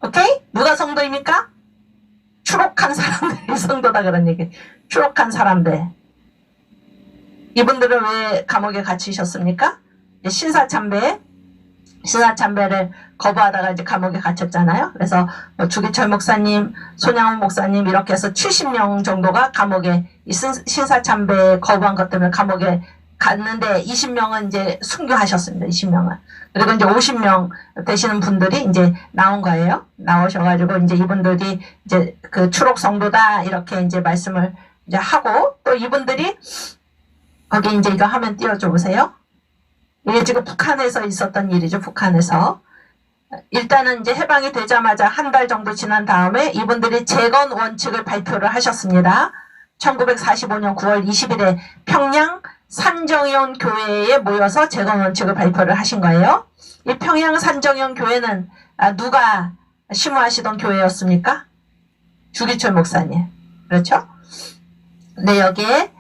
오케이? 누가 성도입니까? 추록한 사람들이 성도다 그런 얘기. 추록한 사람들. 이분들은 왜 감옥에 갇히셨습니까? 신사참배를 거부하다가 이제 감옥에 갇혔잖아요. 그래서 뭐 주기철 목사님, 손양훈 목사님 이렇게 해서 70명 정도가 감옥에 신사참배 거부한 것 때문에 감옥에 갔는데 20명은 이제 순교하셨습니다. 20명은. 그리고 이제 50명 되시는 분들이 이제 나온 거예요. 나오셔가지고 이제 이분들이 이제 그 추록 성도다 이렇게 이제 말씀을 이제 하고 또 이분들이 거기 이제 이거 화면 띄워줘 보세요. 이게 지금 북한에서 있었던 일이죠. 북한에서. 일단은 이제 해방이 되자마자 한 달 정도 지난 다음에 이분들이 재건 원칙을 발표를 하셨습니다. 1945년 9월 20일에 평양 산정현 교회에 모여서 재건 원칙을 발표를 하신 거예요. 이 평양 산정현 교회는 누가 심우하시던 교회였습니까? 주기철 목사님. 그렇죠? 네, 여기에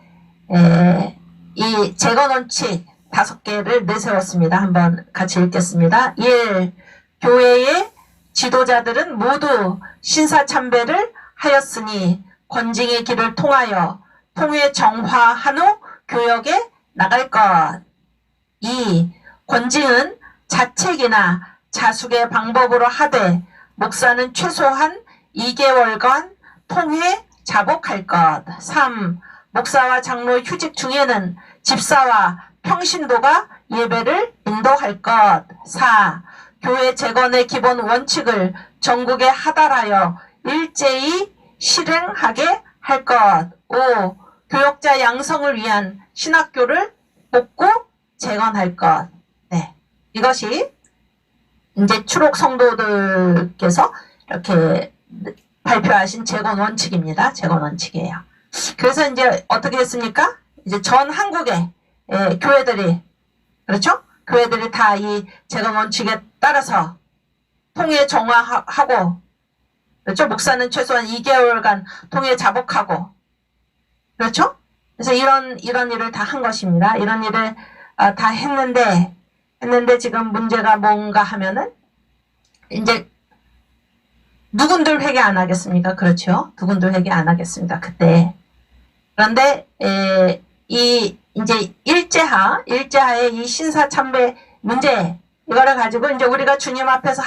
이 재건 원칙 5개를 내세웠습니다. 한번 같이 읽겠습니다. 1. 교회의 지도자들은 모두 신사참배를 하였으니 권징의 길을 통하여 통회 정화한 후 교역에 나갈 것. 2. 권징은 자책이나 자숙의 방법으로 하되 목사는 최소한 2개월간 통회 자복할 것. 3. 목사와 장로 휴직 중에는 집사와 평신도가 예배를 인도할 것. 4. 교회 재건의 기본 원칙을 전국에 하달하여 일제히 실행하게 할 것. 5. 교역자 양성을 위한 신학교를 복구 재건할 것. 네. 이것이 이제 추록 성도들께서 이렇게 발표하신 재건 원칙입니다. 재건 원칙이에요. 그래서 이제 어떻게 했습니까? 이제 전 한국의 교회들이, 그렇죠? 교회들이 다 이 재건 원칙에 따라서 통회 정화하고, 그렇죠? 목사는 최소한 2개월간 통회 자복하고, 그렇죠? 그래서 이런 일을 다 한 것입니다. 이런 일을 다 했는데 지금 문제가 뭔가 하면은, 이제, 누군들 회개 안 하겠습니까? 그렇죠? 누군들 회개 안 하겠습니다. 그때. 그런데, 이제 일제하의 이 신사참배 문제, 이거를 가지고 이제 우리가 주님 앞에서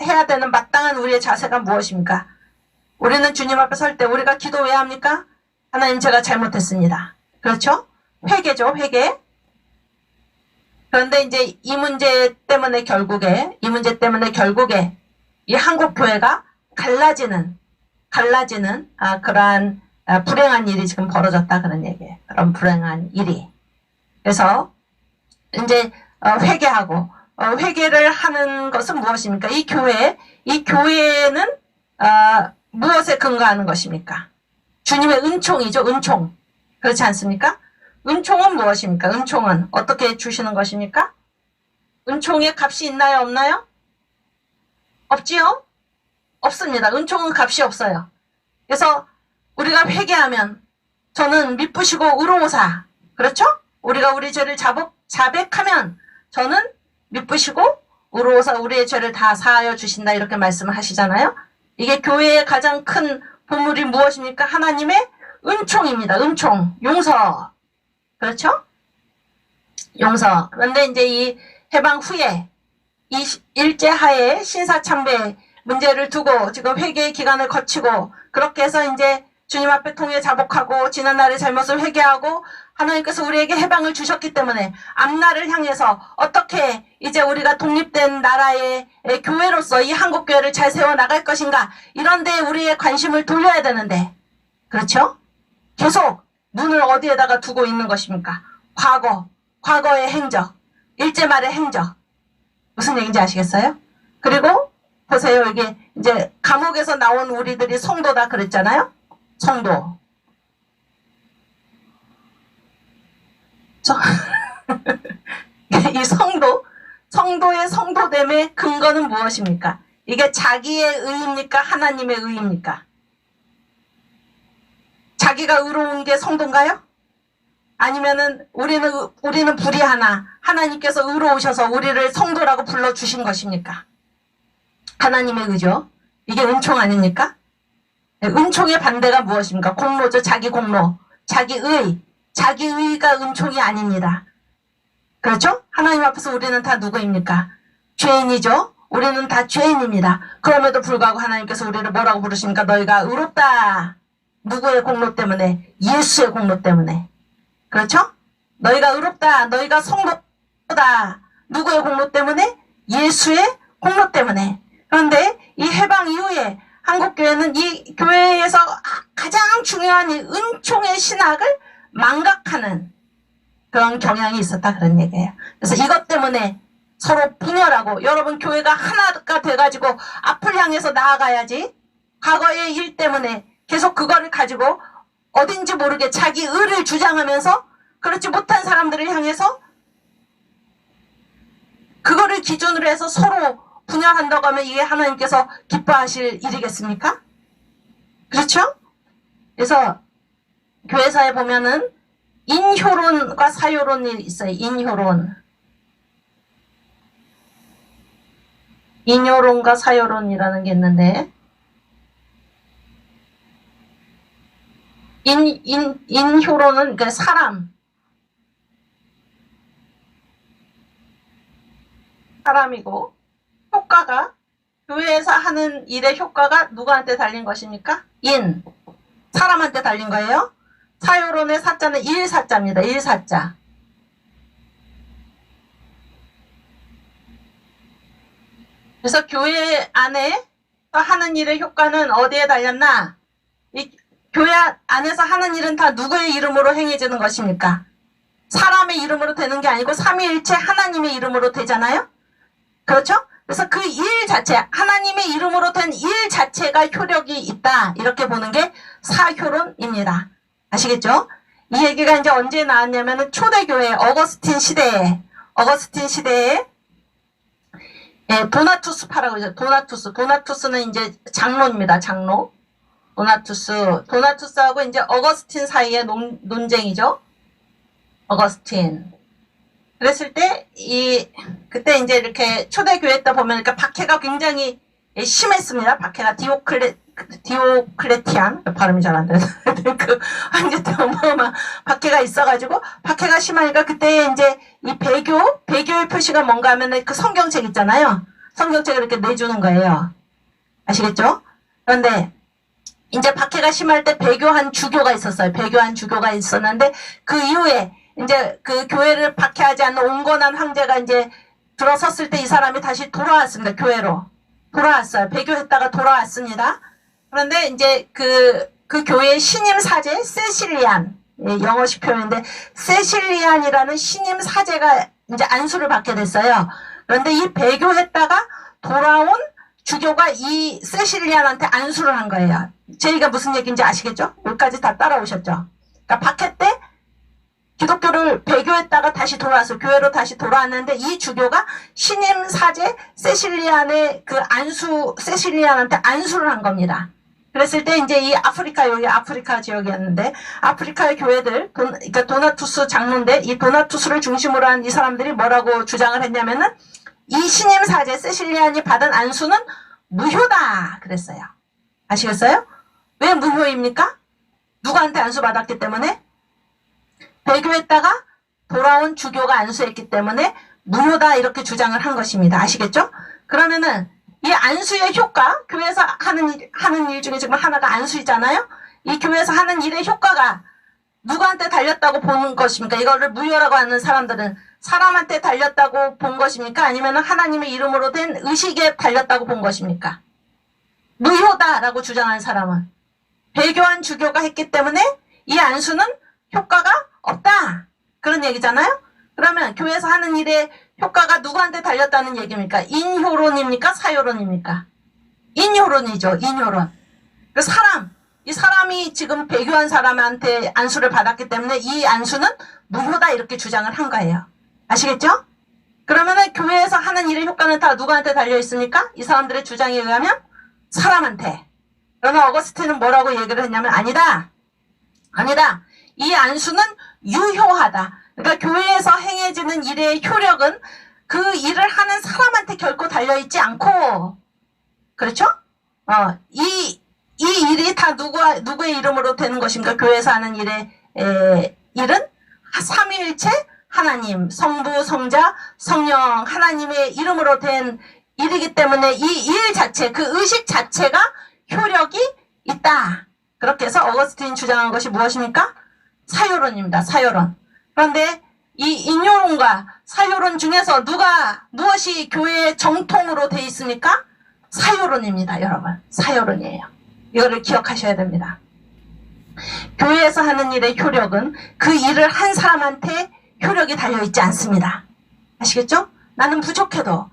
해야 되는 마땅한 우리의 자세가 무엇입니까? 우리는 주님 앞에 설 때 우리가 기도 왜 합니까? 하나님 제가 잘못했습니다. 그렇죠? 회개죠, 회개. 그런데 이제 이 문제 때문에 결국에 이 한국 교회가 갈라지는 그러한 불행한 일이 지금 벌어졌다 그런 얘기예요. 그런 불행한 일이. 그래서 이제 회개하고 회개를 하는 것은 무엇입니까? 이 교회는 무엇에 근거하는 것입니까? 주님의 은총이죠. 은총. 그렇지 않습니까? 은총은 무엇입니까? 은총은 어떻게 주시는 것입니까? 은총의 값이 있나요? 없나요? 없지요? 없습니다. 은총은 값이 없어요. 그래서 우리가 회개하면 저는 미쁘시고 의로우사. 그렇죠? 우리가 우리 죄를 자백하면 저는 미쁘시고 의로우사 우리의 죄를 다 사하여 주신다. 이렇게 말씀을 하시잖아요. 이게 교회의 가장 큰 보물이 무엇입니까? 하나님의 은총입니다. 은총. 용서. 그렇죠? 용서. 그런데 이제 이 해방 후에 이 일제하에 신사참배 문제를 두고 지금 회개의 기간을 거치고 그렇게 해서 이제 주님 앞에 통해 자복하고 지난날의 잘못을 회개하고 하나님께서 우리에게 해방을 주셨기 때문에 앞날을 향해서 어떻게 이제 우리가 독립된 나라의 교회로서 이 한국교회를 잘 세워나갈 것인가 이런 데에 우리의 관심을 돌려야 되는데 그렇죠? 계속 눈을 어디에다가 두고 있는 것입니까? 과거의 행적, 일제 말의 행적. 무슨 얘기인지 아시겠어요? 그리고 보세요. 이게 이제 감옥에서 나온 우리들이 성도다 그랬잖아요. 성도. 이 성도의 성도됨의 근거는 무엇입니까? 이게 자기의 의입니까? 하나님의 의입니까? 자기가 의로운 게 성도인가요? 아니면은 우리는 불의하나 하나님께서 의로우셔서 우리를 성도라고 불러주신 것입니까? 하나님의 의죠. 이게 은총 아닙니까? 은총의 반대가 무엇입니까? 공로죠. 자기 공로. 자기의. 자기의가 은총이 아닙니다. 그렇죠? 하나님 앞에서 우리는 다 누구입니까? 죄인이죠. 우리는 다 죄인입니다. 그럼에도 불구하고 하나님께서 우리를 뭐라고 부르십니까? 너희가 의롭다. 누구의 공로 때문에? 예수의 공로 때문에. 그렇죠? 너희가 의롭다. 너희가 성도다. 누구의 공로 때문에? 예수의 공로 때문에. 그런데 이 해방 이후에 한국교회는 이 교회에서 가장 중요한 이 은총의 신학을 망각하는 그런 경향이 있었다 그런 얘기예요. 그래서 이것 때문에 서로 분열하고 여러분 교회가 하나가 돼가지고 앞을 향해서 나아가야지 과거의 일 때문에 계속 그거를 가지고 어딘지 모르게 자기 의를 주장하면서 그렇지 못한 사람들을 향해서 그거를 기준으로 해서 서로 분열한다고 하면 이게 하나님께서 기뻐하실 일이겠습니까? 그렇죠? 그래서 교회사에 보면은 인효론과 사효론이 있어요. 인효론과 사효론이라는 게 있는데 인효론은 그 사람이고 효과가 교회에서 하는 일의 효과가 누구한테 달린 것입니까? 사람한테 달린 거예요. 사효론의 사자는 일사자입니다. 일사자. 그래서 교회 안에 하는 일의 효과는 어디에 달렸나? 이 교회 안에서 하는 일은 다 누구의 이름으로 행해지는 것입니까? 사람의 이름으로 되는 게 아니고 삼위일체 하나님의 이름으로 되잖아요? 그렇죠? 그래서 그 일 자체, 하나님의 이름으로 된 일 자체가 효력이 있다. 이렇게 보는 게 사효론입니다. 아시겠죠? 이 얘기가 이제 언제 나왔냐면은 초대교회 어거스틴 시대에 도나투스파라고 하죠. 도나투스는 이제 장로입니다. 장로. 도나투스하고 이제 어거스틴 사이의 논쟁이죠. 어거스틴. 그랬을 때, 그때 이제 이렇게 초대교회 때 보면 이렇게 박해가 굉장히 심했습니다. 박해가 디오클레티안. 발음이 잘 안 돼서. 어쨌든 어마어마 박해가 있어가지고, 박해가 심하니까 그때 이제 이 배교의 표시가 뭔가 하면은 그 성경책 있잖아요. 성경책을 이렇게 내주는 거예요. 아시겠죠? 그런데, 이제 박해가 심할 때 배교한 주교가 있었어요. 배교한 주교가 있었는데, 그 이후에 이제 그 교회를 박해하지 않는 온건한 황제가 이제 들어섰을 때 이 사람이 다시 돌아왔습니다. 교회로. 돌아왔어요. 배교했다가 돌아왔습니다. 그런데 이제 그 교회의 신임 사제, 세실리안. 영어식 표현인데, 세실리안이라는 신임 사제가 이제 안수를 받게 됐어요. 그런데 이 배교했다가 돌아온 주교가 이 세실리안한테 안수를 한 거예요. 제 얘기가 무슨 얘기인지 아시겠죠? 여기까지 다 따라오셨죠? 그러니까 박해 때 기독교를 배교했다가 다시 돌아와서 교회로 다시 돌아왔는데 이 주교가 신임 사제 세실리안의 세실리안한테 안수를 한 겁니다. 그랬을 때 이제 이 여기 아프리카 지역이었는데 아프리카의 교회들, 그러니까 도나투스 장로인데 이 도나투스를 중심으로 한 이 사람들이 뭐라고 주장을 했냐면은 이 신임 사제 세실리안이 받은 안수는 무효다 그랬어요. 아시겠어요? 왜 무효입니까? 누구한테 안수 받았기 때문에? 배교했다가 돌아온 주교가 안수했기 때문에 무효다 이렇게 주장을 한 것입니다. 아시겠죠? 그러면은 이 안수의 효과, 교회에서 하는 일 중에 지금 하나가 안수이잖아요? 이 교회에서 하는 일의 효과가 누구한테 달렸다고 보는 것입니까? 이거를 무효라고 하는 사람들은 사람한테 달렸다고 본 것입니까? 아니면 하나님의 이름으로 된 의식에 달렸다고 본 것입니까? 무효다라고 주장한 사람은 배교한 주교가 했기 때문에 이 안수는 효과가 없다. 그런 얘기잖아요? 그러면 교회에서 하는 일의 효과가 누구한테 달렸다는 얘기입니까? 인효론입니까? 사효론입니까? 인효론이죠. 인효론. 이 사람이 지금 배교한 사람한테 안수를 받았기 때문에 이 안수는 무효다 이렇게 주장을 한 거예요. 아시겠죠? 그러면은 교회에서 하는 일의 효과는 다 누구한테 달려 있습니까? 이 사람들의 주장에 의하면 사람한테. 그러나 어거스틴은 뭐라고 얘기를 했냐면 아니다. 이 안수는 유효하다. 그러니까 교회에서 행해지는 일의 효력은 그 일을 하는 사람한테 결코 달려있지 않고, 그렇죠? 이 일이 다 누구의 이름으로 되는 것입니까? 교회에서 하는 일은 삼위일체 하나님, 성부, 성자, 성령, 하나님의 이름으로 된 일이기 때문에 이 일 자체, 그 의식 자체가 효력이 있다. 그렇게 해서 어거스틴이 주장한 것이 무엇입니까? 사요론입니다. 사요론. 그런데 이 인요론과 사요론 중에서 무엇이 교회의 정통으로 돼 있습니까? 사요론입니다, 여러분. 사요론이에요. 이거를 기억하셔야 됩니다. 교회에서 하는 일의 효력은 그 일을 한 사람한테 효력이 달려있지 않습니다. 아시겠죠? 나는 부족해도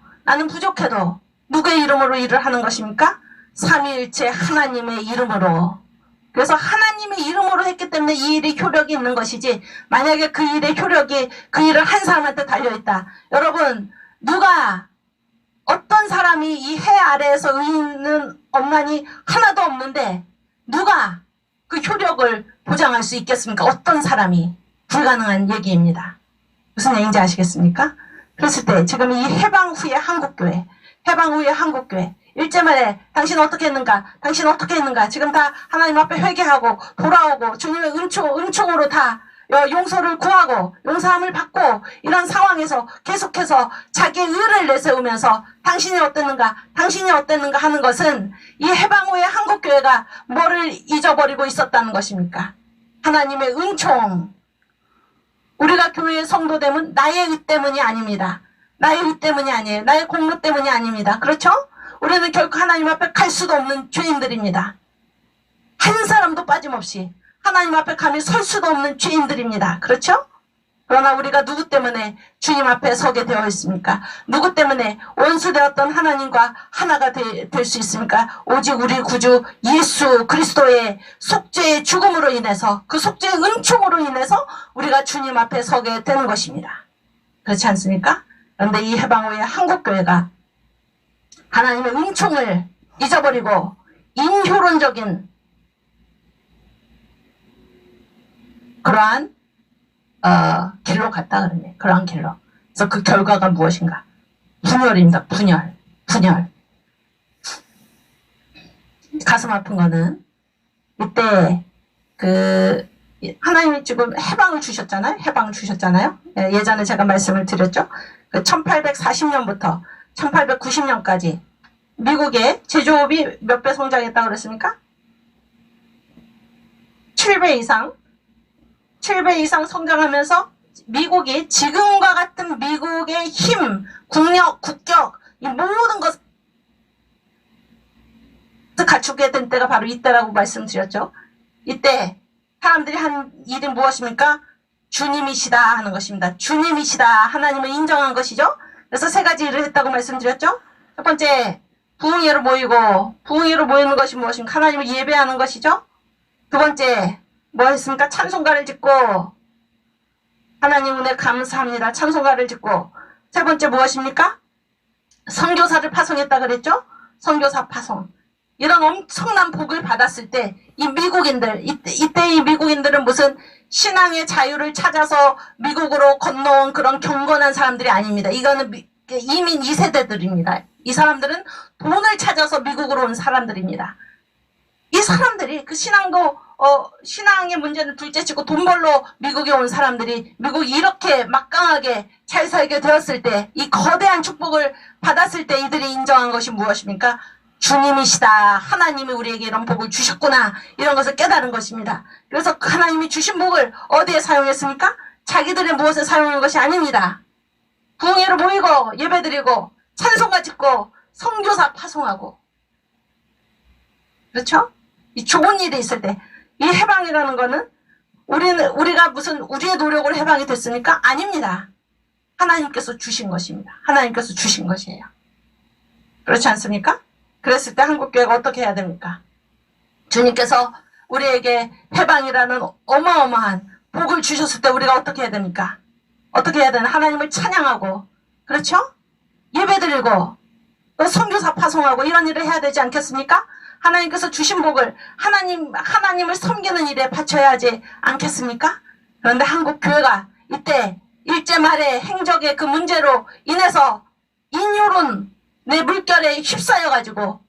누구의 이름으로 일을 하는 것입니까? 삼위일체 하나님의 이름으로. 그래서 하나님의 이름으로 했기 때문에 이 일이 효력이 있는 것이지, 만약에 그 일의 효력이 그 일을 한 사람한테 달려있다. 여러분, 어떤 사람이 이 해 아래에서 있는 엄만이 하나도 없는데 누가 그 효력을 보장할 수 있겠습니까? 어떤 사람이? 불가능한 얘기입니다. 무슨 얘기인지 아시겠습니까? 그랬을 때 지금 이 해방 후의 한국교회 일제말에 당신 어떻게 했는가? 지금 다 하나님 앞에 회개하고 돌아오고 주님의 은총으로 다 용서를 구하고 용서함을 받고 이런 상황에서 계속해서 자기의 의를 내세우면서 당신이 어땠는가 하는 것은 이 해방 후의 한국교회가 뭐를 잊어버리고 있었다는 것입니까? 하나님의 은총. 우리가 교회의 성도됨은 나의 의 때문이 아닙니다. 나의 의 때문이 아니에요. 나의 공로 때문이 아닙니다. 그렇죠? 우리는 결코 하나님 앞에 갈 수도 없는 죄인들입니다. 한 사람도 빠짐없이 하나님 앞에 감히 설 수도 없는 죄인들입니다. 그렇죠? 그러나 우리가 누구 때문에 주님 앞에 서게 되어 있습니까? 누구 때문에 원수되었던 하나님과 하나가 될 수 있습니까? 오직 우리 구주 예수 그리스도의 속죄의 죽음으로 인해서, 그 속죄의 은총으로 인해서 우리가 주님 앞에 서게 되는 것입니다. 그렇지 않습니까? 그런데 이 해방 후의 한국교회가 하나님의 은총을 잊어버리고 인효론적인 그러한 길로 갔다 그러네. 그러한 길로. 그래서 그 결과가 무엇인가? 분열입니다. 분열. 가슴 아픈 거는 이때 하나님이 지금 해방을 주셨잖아요. 예전에 제가 말씀을 드렸죠. 1840년부터 1890년까지 미국의 제조업이 몇 배 성장했다고 그랬습니까? 7배 이상 성장하면서 미국이 지금과 같은 미국의 힘, 국력, 국격, 이 모든 것을 갖추게 된 때가 바로 이때라고 말씀드렸죠. 이때 사람들이 한 일이 무엇입니까? 주님이시다 하는 것입니다. 주님이시다. 하나님을 인정한 것이죠. 그래서 세 가지 일을 했다고 말씀드렸죠. 첫 번째, 부흥회로 모이는 것이 무엇입니까? 하나님을 예배하는 것이죠. 두 번째, 뭐 했습니까? 찬송가를 짓고 하나님 은혜 감사합니다. 찬송가를 짓고. 세 번째 무엇입니까? 선교사를 파송했다 그랬죠? 선교사 파송. 이런 엄청난 복을 받았을 때 이 미국인들, 이때 이 미국인들은 무슨 신앙의 자유를 찾아서 미국으로 건너온 그런 경건한 사람들이 아닙니다. 이거는 이민 2세대들입니다. 이 사람들은 돈을 찾아서 미국으로 온 사람들입니다. 이 사람들이 그 신앙의 문제는 둘째치고 돈 벌러 미국에 온 사람들이 미국이 이렇게 막강하게 잘 살게 되었을 때, 이 거대한 축복을 받았을 때 이들이 인정한 것이 무엇입니까? 주님이시다. 하나님이 우리에게 이런 복을 주셨구나. 이런 것을 깨달은 것입니다. 그래서 하나님이 주신 복을 어디에 사용했습니까? 자기들의 무엇에 사용한 것이 아닙니다. 부흥회로 모이고 예배드리고 찬송가 짓고 선교사 파송하고. 그렇죠? 이 좋은 일이 있을 때, 이 해방이라는 거는 우리가 무슨 우리의 노력으로 해방이 됐습니까? 아닙니다. 하나님께서 주신 것입니다. 하나님께서 주신 것이에요. 그렇지 않습니까? 그랬을 때 한국교회가 어떻게 해야 됩니까? 주님께서 우리에게 해방이라는 어마어마한 복을 주셨을 때 우리가 어떻게 해야 됩니까? 어떻게 해야 되나? 하나님을 찬양하고 그렇죠? 예배드리고 또 선교사 파송하고 이런 일을 해야 되지 않겠습니까? 하나님께서 주신 복을 하나님을 섬기는 일에 바쳐야 하지 않겠습니까? 그런데 한국 교회가 이때 일제 말의 행적의 그 문제로 인해서 인율은 내 물결에 휩싸여가지고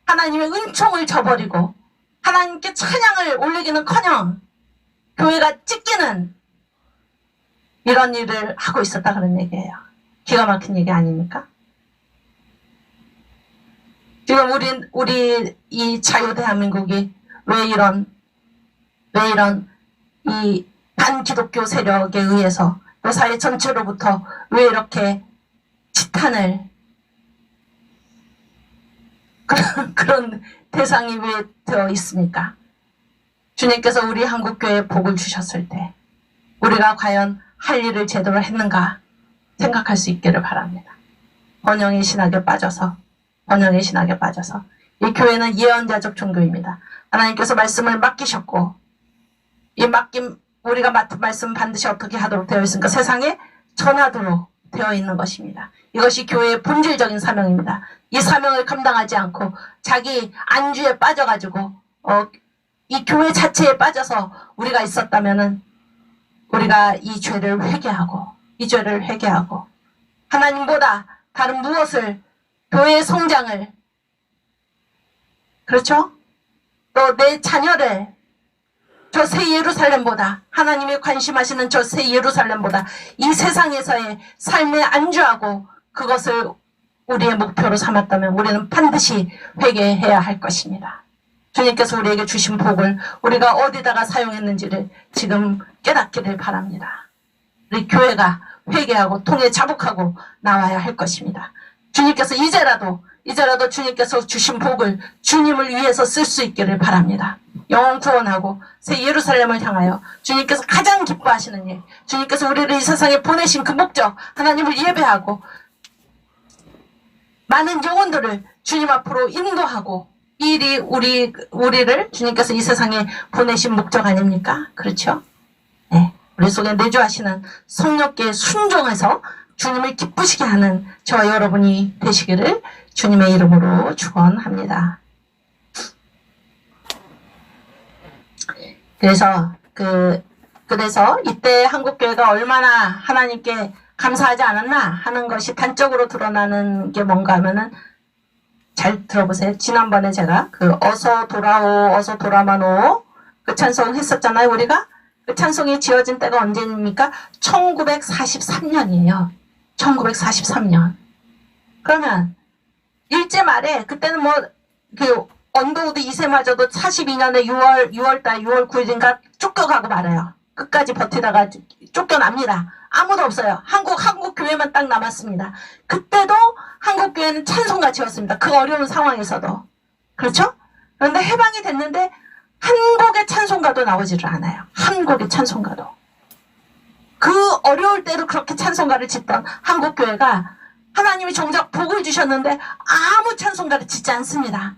하나님의 은총을 저버리고 하나님께 찬양을 올리기는커녕 교회가 찢기는 이런 일을 하고 있었다 그런 얘기예요. 기가 막힌 얘기 아닙니까? 지금 우리 이 자유 대한민국이 왜 이런 이 반기독교 세력에 의해서 또 사회 전체로부터 왜 이렇게 지탄을 그런 대상이 왜 되어 있습니까? 주님께서 우리 한국교회에 복을 주셨을 때 우리가 과연 할 일을 제대로 했는가 생각할 수 있기를 바랍니다. 번영의 신학에 빠져서 이 교회는 예언자적 종교입니다. 하나님께서 말씀을 맡기셨고 이 맡김 우리가 맡은 말씀 반드시 어떻게 하도록 되어 있습니까? 세상에 전하도록 되어 있는 것입니다. 이것이 교회의 본질적인 사명입니다. 이 사명을 감당하지 않고 자기 안주에 빠져가지고 이 교회 자체에 빠져서 우리가 있었다면은 우리가 이 죄를 회개하고 하나님보다 다른 무엇을 교회의 성장을 그렇죠? 또 내 자녀를 저 새 예루살렘보다 하나님이 관심하시는 저 새 예루살렘보다 이 세상에서의 삶에 안주하고 그것을 우리의 목표로 삼았다면 우리는 반드시 회개해야 할 것입니다. 주님께서 우리에게 주신 복을 우리가 어디다가 사용했는지를 지금 깨닫기를 바랍니다. 우리 교회가 회개하고 통에 자복하고 나와야 할 것입니다. 주님께서 이제라도 주님께서 주신 복을 주님을 위해서 쓸 수 있기를 바랍니다. 영혼 구원하고 새 예루살렘을 향하여 주님께서 가장 기뻐하시는 일, 주님께서 우리를 이 세상에 보내신 그 목적, 하나님을 예배하고 많은 영혼들을 주님 앞으로 인도하고 이 일이 우리를 주님께서 이 세상에 보내신 목적 아닙니까? 그렇죠? 네. 우리 속에 내주하시는 성령께 순종해서 주님을 기쁘시게 하는 저와 여러분이 되시기를 주님의 이름으로 축원합니다. 그래서 이때 한국교회가 얼마나 하나님께 감사하지 않았나 하는 것이 단적으로 드러나는 게 뭔가 하면은 잘 들어보세요. 지난번에 제가 어서 돌아오 어서 돌아마노 그 찬송 했었잖아요. 우리가 그 찬송이 지어진 때가 언제입니까? 1943년이에요. 1943년. 그러면 일제 말에 그때는 언더우드 2세마저도 42년에 6월 9일인가 쫓겨가고 말아요. 끝까지 버티다가 쫓겨납니다. 아무도 없어요. 한국 교회만 딱 남았습니다. 그때도 한국 교회는 찬송가 지었습니다. 그 어려운 상황에서도. 그렇죠? 그런데 해방이 됐는데 한 곡의 찬송가도 나오지를 않아요. 한 곡의 찬송가도. 그 어려울 때도 그렇게 찬송가를 짓던 한국 교회가 하나님이 정작 복을 주셨는데 아무 찬송가를 짓지 않습니다.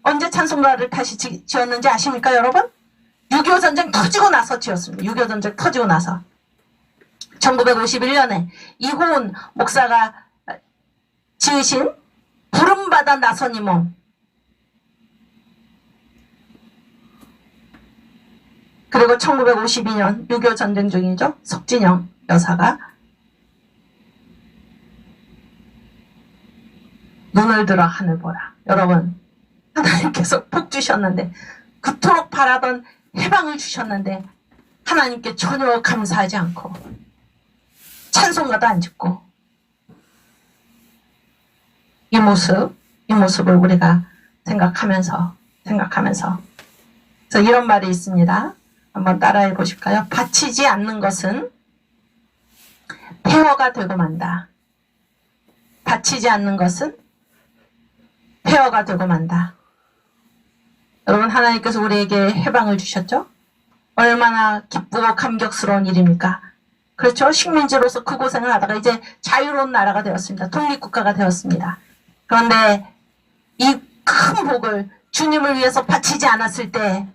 언제 찬송가를 다시 지었는지 아십니까, 여러분? 6.25 전쟁 터지고 나서 지었습니다. 6.25 전쟁 터지고 나서. 1951년에 이호은 목사가 지으신 부름받아 나선 이 몸. 그리고 1952년 6.25 전쟁 중이죠. 석진영 여사가 눈을 들어 하늘 보라. 여러분, 하나님께서 복 주셨는데 그토록 바라던 해방을 주셨는데 하나님께 전혀 감사하지 않고 찬송가도 안 짓고 이 모습을 우리가 생각하면서 그래서 이런 말이 있습니다. 한번 따라해 보실까요? 바치지 않는 것은 폐허가 되고 만다. 바치지 않는 것은 폐허가 되고 만다. 여러분, 하나님께서 우리에게 해방을 주셨죠? 얼마나 기쁘고 감격스러운 일입니까? 그렇죠? 식민지로서 그 고생을 하다가 이제 자유로운 나라가 되었습니다. 독립국가가 되었습니다. 그런데 이 큰 복을 주님을 위해서 바치지 않았을 때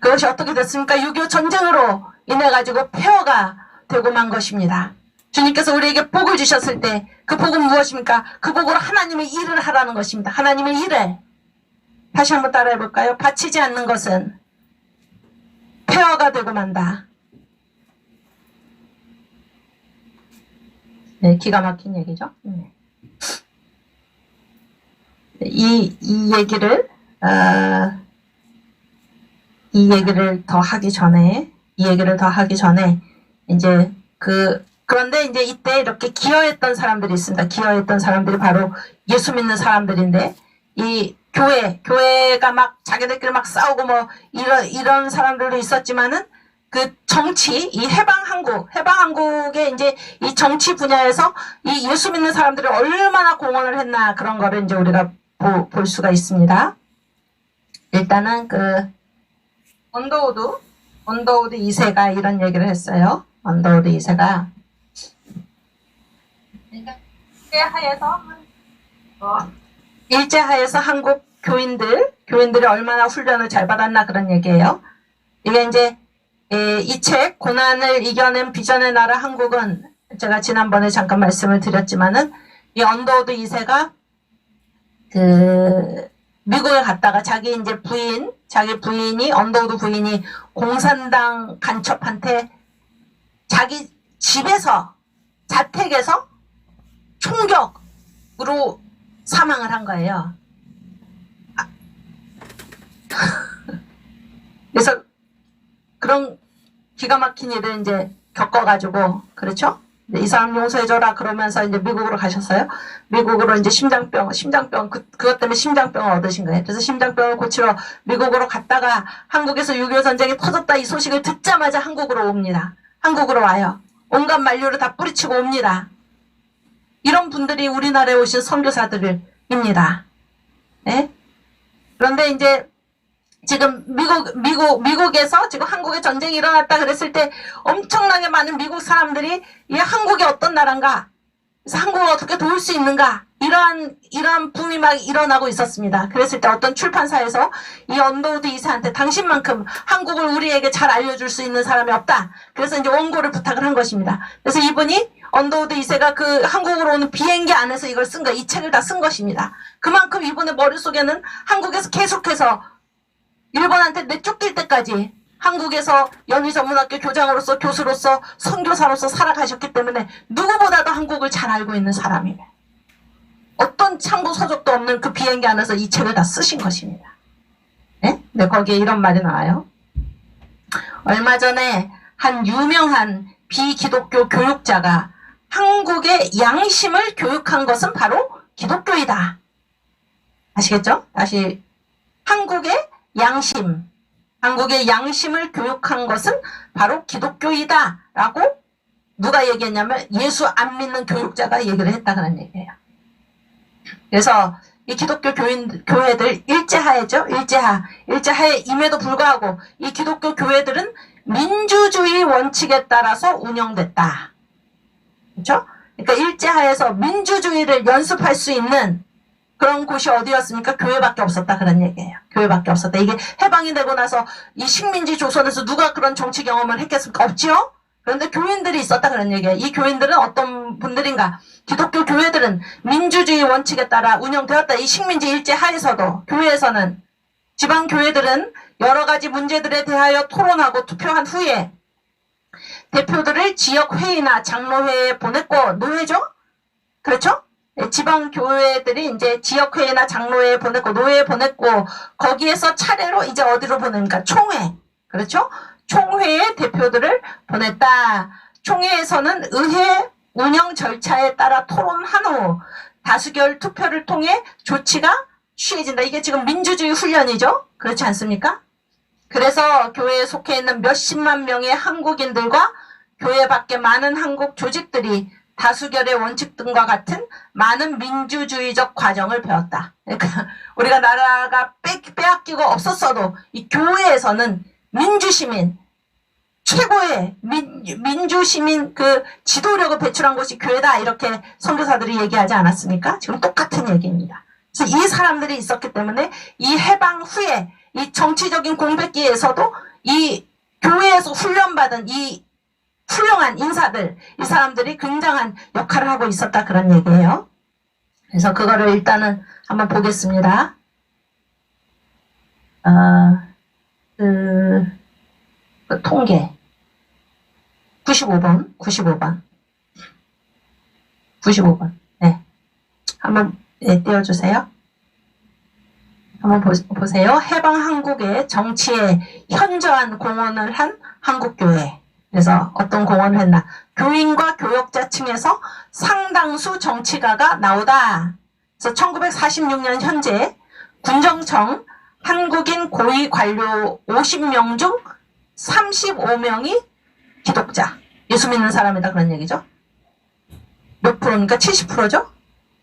그것이 어떻게 됐습니까? 6.25 전쟁으로 인해 가지고 폐허가 되고 만 것입니다. 주님께서 우리에게 복을 주셨을 때 그 복은 무엇입니까? 그 복으로 하나님의 일을 하라는 것입니다. 하나님의 일을. 다시 한번 따라해 볼까요? 바치지 않는 것은 폐허가 되고 만다. 네, 기가 막힌 얘기죠. 이 얘기를 더 하기 전에 이제 그런데 이제 이때 이렇게 기여했던 사람들이 있습니다. 기여했던 사람들이 바로 예수 믿는 사람들인데, 이 교회가 막 자기들끼리 막 싸우고 뭐 이런 사람들도 있었지만은, 그 정치, 이 해방한국의 이제 이 정치 분야에서 이 예수 믿는 사람들이 얼마나 공헌을 했나, 그런 거를 이제 우리가 볼 수가 있습니다. 일단은 언더우드 2세가 이런 얘기를 했어요. 언더우드 2세가 일제하에서 한국 교인들이 얼마나 훈련을 잘 받았나, 그런 얘기예요. 이게 이제 이 책 고난을 이겨낸 비전의 나라 한국은, 제가 지난번에 잠깐 말씀을 드렸지만은, 이 언더우드 2세가 미국에 갔다가 자기 부인이 언더우드 부인이 공산당 간첩한테 자기 집에서, 자택에서 총격으로 사망을 한 거예요. 그래서 그런 기가 막힌 일을 이제 겪어가지고, 그렇죠? 이 사람 용서해줘라 그러면서 이제 미국으로 가셨어요. 미국으로 이제 심장병, 그것 때문에 심장병을 얻으신 거예요. 그래서 심장병을 고치러 미국으로 갔다가 한국에서 6.25 전쟁이 터졌다, 이 소식을 듣자마자 한국으로 옵니다. 한국으로 와요. 온갖 만류를 다 뿌리치고 옵니다. 이런 분들이 우리나라에 오신 선교사들입니다. 네? 그런데 이제 지금 미국에서 지금 한국에 전쟁이 일어났다 그랬을 때 엄청나게 많은 미국 사람들이 이 한국이 어떤 나라인가, 그래서 한국을 어떻게 도울 수 있는가, 이러한 붐이 막 일어나고 있었습니다. 그랬을 때 어떤 출판사에서 이 언더우드 2세한테 당신만큼 한국을 우리에게 잘 알려줄 수 있는 사람이 없다. 그래서 이제 원고를 부탁을 한 것입니다. 그래서 이분이 언더우드 2세가 그 한국으로 오는 비행기 안에서 이걸 쓴 거, 이 책을 다 쓴 것입니다. 그만큼 이분의 머릿속에는 한국에서 계속해서 일본한테 내쫓길 때까지 한국에서 연희전문학교 교장으로서, 교수로서, 선교사로서 살아가셨기 때문에 누구보다도 한국을 잘 알고 있는 사람이에요. 어떤 참고 서적도 없는 그 비행기 안에서 이 책을 다 쓰신 것입니다. 네? 네, 거기에 이런 말이 나와요. 얼마 전에 한 유명한 비기독교 교육자가 한국의 양심을 교육한 것은 바로 기독교이다. 아시겠죠? 다시, 한국의 양심을 교육한 것은 바로 기독교이다 라고 누가 얘기했냐면 예수 안 믿는 교육자가 얘기를 했다는 얘기예요. 그래서 이 기독교 교회들 일제하에죠. 일제하에 임에도 불구하고 이 기독교 교회들은 민주주의 원칙에 따라서 운영됐다. 그렇죠? 그러니까 일제하에서 민주주의를 연습할 수 있는 그런 곳이 어디였습니까? 교회밖에 없었다, 그런 얘기예요. 교회밖에 없었다. 이게 해방이 되고 나서 이 식민지 조선에서 누가 그런 정치 경험을 했겠습니까? 없지요? 그런데 교인들이 있었다, 그런 얘기예요. 이 교인들은 어떤 분들인가? 기독교 교회들은 민주주의 원칙에 따라 운영되었다. 이 식민지 일제 하에서도 교회에서는, 지방 교회들은 여러 가지 문제들에 대하여 토론하고 투표한 후에 대표들을 지역 회의나 장로회에 보냈고, 노회죠? 그렇죠? 지방 교회들이 이제 지역회의나 장로회에 보냈고, 노회에 보냈고, 거기에서 차례로 이제 어디로 보냅니까? 총회. 그렇죠? 총회에 대표들을 보냈다. 총회에서는 의회 운영 절차에 따라 토론한 후 다수결 투표를 통해 조치가 취해진다. 이게 지금 민주주의 훈련이죠? 그렇지 않습니까? 그래서 교회에 속해 있는 몇십만 명의 한국인들과 교회 밖에 많은 한국 조직들이 다수결의 원칙 등과 같은 많은 민주주의적 과정을 배웠다. 그러니까 우리가 나라가 빼앗기고 없었어도 이 교회에서는 민주시민, 최고의 민주시민 그 지도력을 배출한 곳이 교회다, 이렇게 선교사들이 얘기하지 않았습니까? 지금 똑같은 얘기입니다. 그래서 이 사람들이 있었기 때문에 이 해방 후에 이 정치적인 공백기에서도 이 교회에서 훈련받은 이 훌륭한 인사들, 이 사람들이 굉장한 역할을 하고 있었다 그런 얘기예요. 그래서 그거를 일단은 한번 보겠습니다. 그 통계 95번 네, 한번 띄워주세요. 한번 보세요. 해방 한국의 정치에 현저한 공헌을 한 한국교회. 그래서 어떤 공헌을 했나? 교인과 교역자층에서 상당수 정치가가 나오다. 그래서 1946년 현재 군정청 한국인 고위 관료 50명 중 35명이 기독자, 예수 믿는 사람이다 그런 얘기죠. 몇 프로입니까? 70%죠?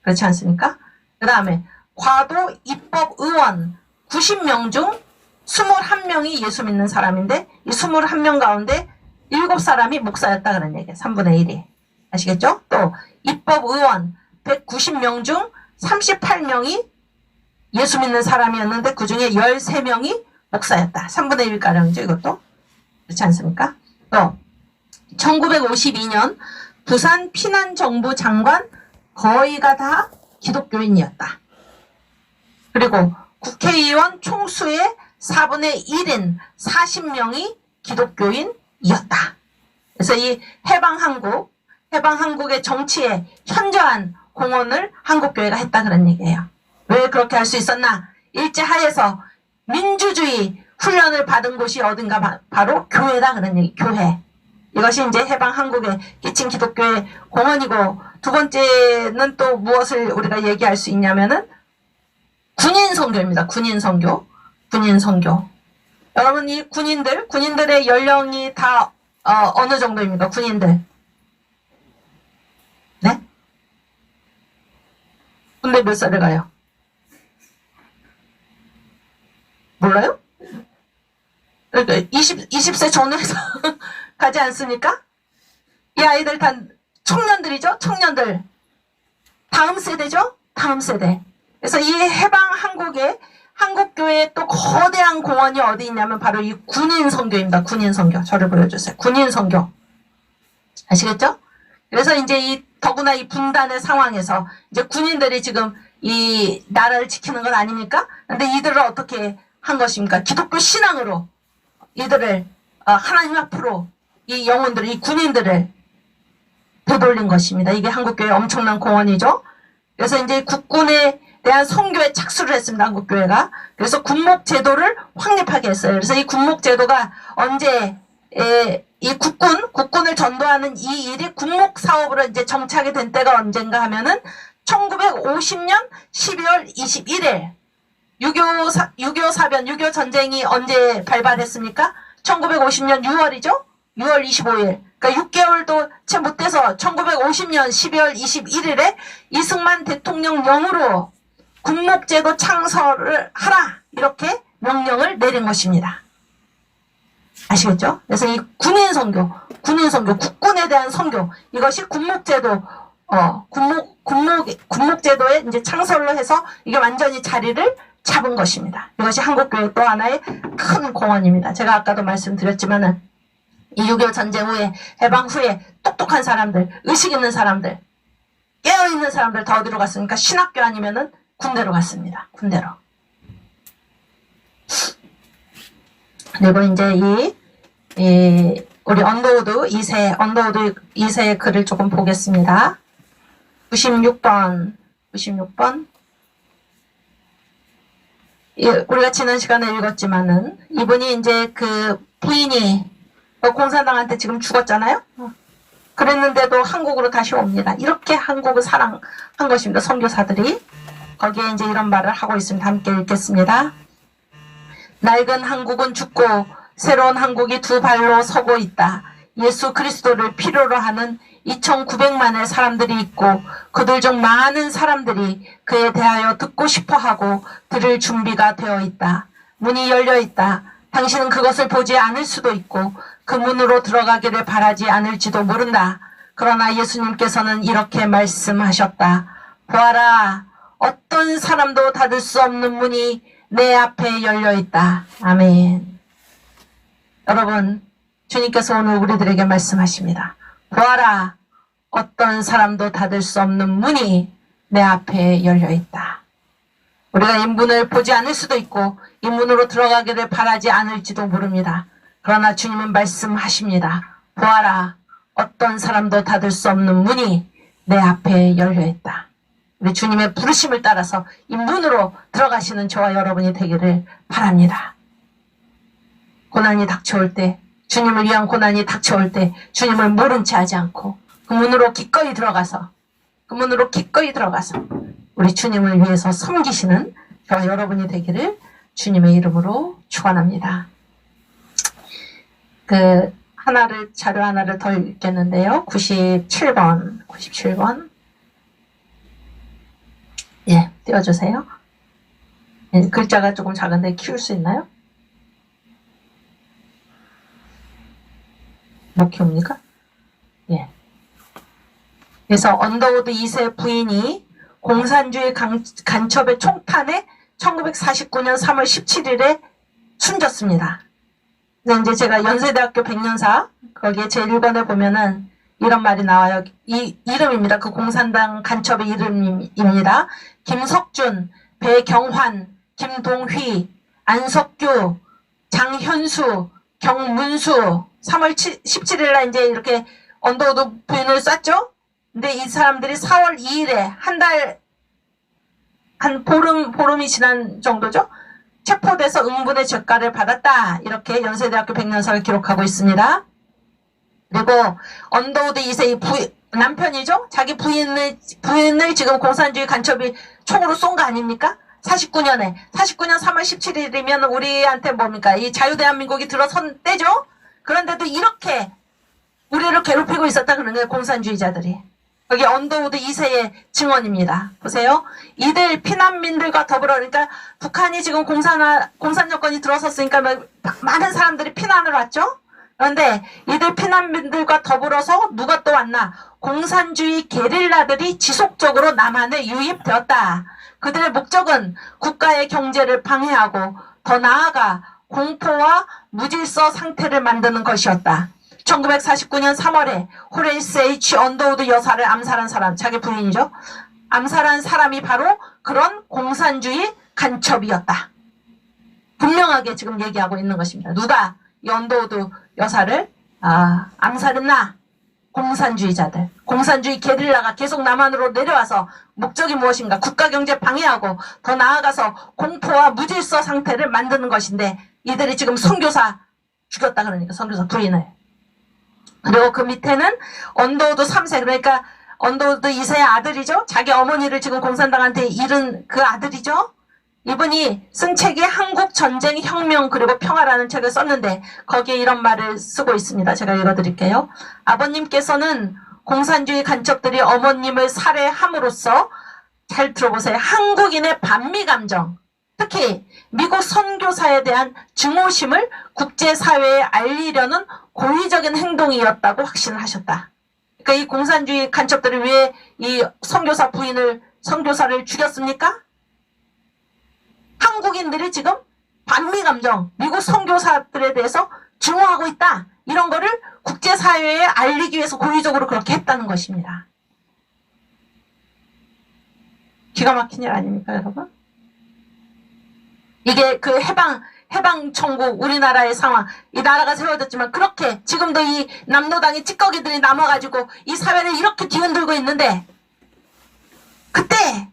그렇지 않습니까? 그 다음에 과도 입법의원 90명 중 21명이 예수 믿는 사람인데 이 21명 가운데 7사람이 목사였다 그런 얘기예요. 3분의 1이. 아시겠죠? 또 입법의원 190명 중 38명이 예수 믿는 사람이었는데 그 중에 13명이 목사였다. 3분의 1가량이죠. 이것도. 그렇지 않습니까? 또 1952년 부산 피난정부 장관 거의가 다 기독교인이었다. 그리고 국회의원 총수의 4분의 1인 40명이 기독교인이었다. 그래서 이 해방한국의 정치에 현저한 공헌을 한국교회가 했다 그런 얘기예요. 왜 그렇게 할 수 있었나? 일제하에서 민주주의 훈련을 받은 곳이 어딘가 바로 교회다 그런 얘기. 교회. 이것이 이제 해방한국에 끼친 기독교의 공헌이고, 두 번째는 또 무엇을 우리가 얘기할 수 있냐면은 군인선교입니다. 군인선교. 여러분 이 군인들의 연령이 다 어느 정도입니까? 군인들. 네? 군대 몇 살에 가요? 몰라요? 그러니까 20세 전후에서 가지 않습니까? 이 아이들 다 청년들이죠? 청년들. 다음 세대죠? 다음 세대. 그래서 이 해방 한국교회의 또 거대한 공헌이 어디 있냐면 바로 이 군인선교입니다. 군인선교. 저를 보여주세요. 군인선교. 아시겠죠? 그래서 이제 더구나 이 분단의 상황에서 이제 군인들이 지금 이 나라를 지키는 건 아닙니까? 근데 이들을 어떻게 한 것입니까? 기독교 신앙으로 이들을 하나님 앞으로 이 영혼들을, 이 군인들을 되돌린 것입니다. 이게 한국교회의 엄청난 공헌이죠. 그래서 이제 국군에 대한 선교에 착수를 했습니다. 한국교회가. 그래서 군목제도를 확립하게 했어요. 그래서 이 군목제도가 언제 이 국군을 전도하는 이 일이 군목사업으로 이제 정착이 된 때가 언젠가 하면은 1950년 12월 21일 6.25 사변, 6.25 전쟁이 언제 발발했습니까? 1950년 6월이죠? 6월 25일. 그러니까 6개월도 채 못 돼서 1950년 12월 21일에 이승만 대통령령으로 군목제도 창설을 하라. 이렇게 명령을 내린 것입니다. 아시겠죠? 그래서 이 군인선교, 국군에 대한 선교, 이것이 군목제도에 이제 창설로 해서 이게 완전히 자리를 잡은 것입니다. 이것이 한국교회 또 하나의 큰 공헌입니다. 제가 아까도 말씀드렸지만은 이 6.25 전쟁 후에, 해방 후에 똑똑한 사람들, 의식 있는 사람들, 깨어있는 사람들 다 어디로 갔습니까? 신학교 아니면은 군대로 갔습니다. 군대로. 그리고 이제 우리 언더우드 2세의 글을 조금 보겠습니다. 96번. 우리가 지난 시간에 읽었지만은, 이분이 이제 그 부인이 공산당한테 지금 죽었잖아요? 그랬는데도 한국으로 다시 옵니다. 이렇게 한국을 사랑한 것입니다. 선교사들이. 거기에 이제 이런 말을 하고 있습니다. 함께 읽겠습니다. 낡은 한국은 죽고 새로운 한국이 두 발로 서고 있다. 예수 그리스도를 필요로 하는 2,900만의 사람들이 있고 그들 중 많은 사람들이 그에 대하여 듣고 싶어하고 들을 준비가 되어 있다. 문이 열려 있다. 당신은 그것을 보지 않을 수도 있고 그 문으로 들어가기를 바라지 않을지도 모른다. 그러나 예수님께서는 이렇게 말씀하셨다. 보아라, 어떤 사람도 닫을 수 없는 문이 내 앞에 열려 있다. 아멘. 여러분, 주님께서 오늘 우리들에게 말씀하십니다. 보아라, 어떤 사람도 닫을 수 없는 문이 내 앞에 열려 있다. 우리가 이 문을 보지 않을 수도 있고 이 문으로 들어가기를 바라지 않을지도 모릅니다. 그러나 주님은 말씀하십니다. 보아라, 어떤 사람도 닫을 수 없는 문이 내 앞에 열려 있다. 우리 주님의 부르심을 따라서 이 문으로 들어가시는 저와 여러분이 되기를 바랍니다. 고난이 닥쳐올 때, 주님을 위한 고난이 닥쳐올 때 주님을 모른 채 하지 않고 그 문으로 기꺼이 들어가서 우리 주님을 위해서 섬기시는 저와 여러분이 되기를 주님의 이름으로 축원합니다. 자료 하나를 더 읽겠는데요. 97번. 예, 띄워주세요. 예, 글자가 조금 작은데 키울 수 있나요? 못 키웁니까? 예. 그래서 언더우드 2세 부인이 공산주의 간첩의 총탄에 1949년 3월 17일에 숨졌습니다. 근데 이제 제가 연세대학교 100년사 거기에 제1권에 보면은 이런 말이 나와요. 이 이름입니다. 그 공산당 간첩의 이름입니다. 김석준, 배경환, 김동휘, 안석규, 장현수, 경문수 3월 17일날 이제 이렇게 언더우드 부인을 쐈죠. 근데 이 사람들이 4월 2일에 한 보름이 지난 정도죠. 체포돼서 응분의 죄가를 받았다. 이렇게 연세대학교 100년사가 기록하고 있습니다. 그리고 언더우드 2세의 남편이죠. 자기 부인을 지금 공산주의 간첩이 총으로 쏜 거 아닙니까? 49년 3월 17일이면 우리한테 뭡니까? 이 자유대한민국이 들어선 때죠. 그런데도 이렇게 우리를 괴롭히고 있었다 그러는 거예요. 공산주의자들이. 여기 언더우드 2세의 증언입니다. 보세요. 이들 피난민들과 더불어, 그러니까 북한이 지금 공산 여건이 들어섰으니까 많은 사람들이 피난을 왔죠. 그런데 이들 피난민들과 더불어서 누가 또 왔나? 공산주의 게릴라들이 지속적으로 남한에 유입되었다. 그들의 목적은 국가의 경제를 방해하고 더 나아가 공포와 무질서 상태를 만드는 것이었다. 1949년 3월에 호레이스 H. 언더우드 여사를 암살한 사람, 자기 부인이죠. 암살한 사람이 바로 그런 공산주의 간첩이었다. 분명하게 지금 얘기하고 있는 것입니다. 누가 이 언더우드 여사를 암살했나? 공산주의자들, 공산주의 게릴라가 계속 남한으로 내려와서 목적이 무엇인가? 국가경제 방해하고 더 나아가서 공포와 무질서 상태를 만드는 것인데 이들이 지금 선교사 죽였다 그러니까 선교사 부인을. 그리고 그 밑에는 언더우드 3세, 그러니까 언더우드 2세의 아들이죠. 자기 어머니를 지금 공산당한테 잃은 그 아들이죠. 이분이 쓴 책이 한국 전쟁 혁명 그리고 평화라는 책을 썼는데 거기에 이런 말을 쓰고 있습니다. 제가 읽어드릴게요. 아버님께서는 공산주의 간첩들이 어머님을 살해함으로써, 잘 들어보세요, 한국인의 반미 감정, 특히 미국 선교사에 대한 증오심을 국제사회에 알리려는 고의적인 행동이었다고 확신을 하셨다. 그러니까 이 공산주의 간첩들이 왜 이 선교사를 죽였습니까? 한국인들이 지금 반미 감정, 미국 선교사들에 대해서 증오하고 있다. 이런 거를 국제사회에 알리기 위해서 고의적으로 그렇게 했다는 것입니다. 기가 막힌 일 아닙니까, 여러분? 이게 그 해방천국 우리나라의 상황, 이 나라가 세워졌지만 그렇게 지금도 이 남노당의 찌꺼기들이 남아가지고 이 사회를 이렇게 뒤흔들고 있는데 그때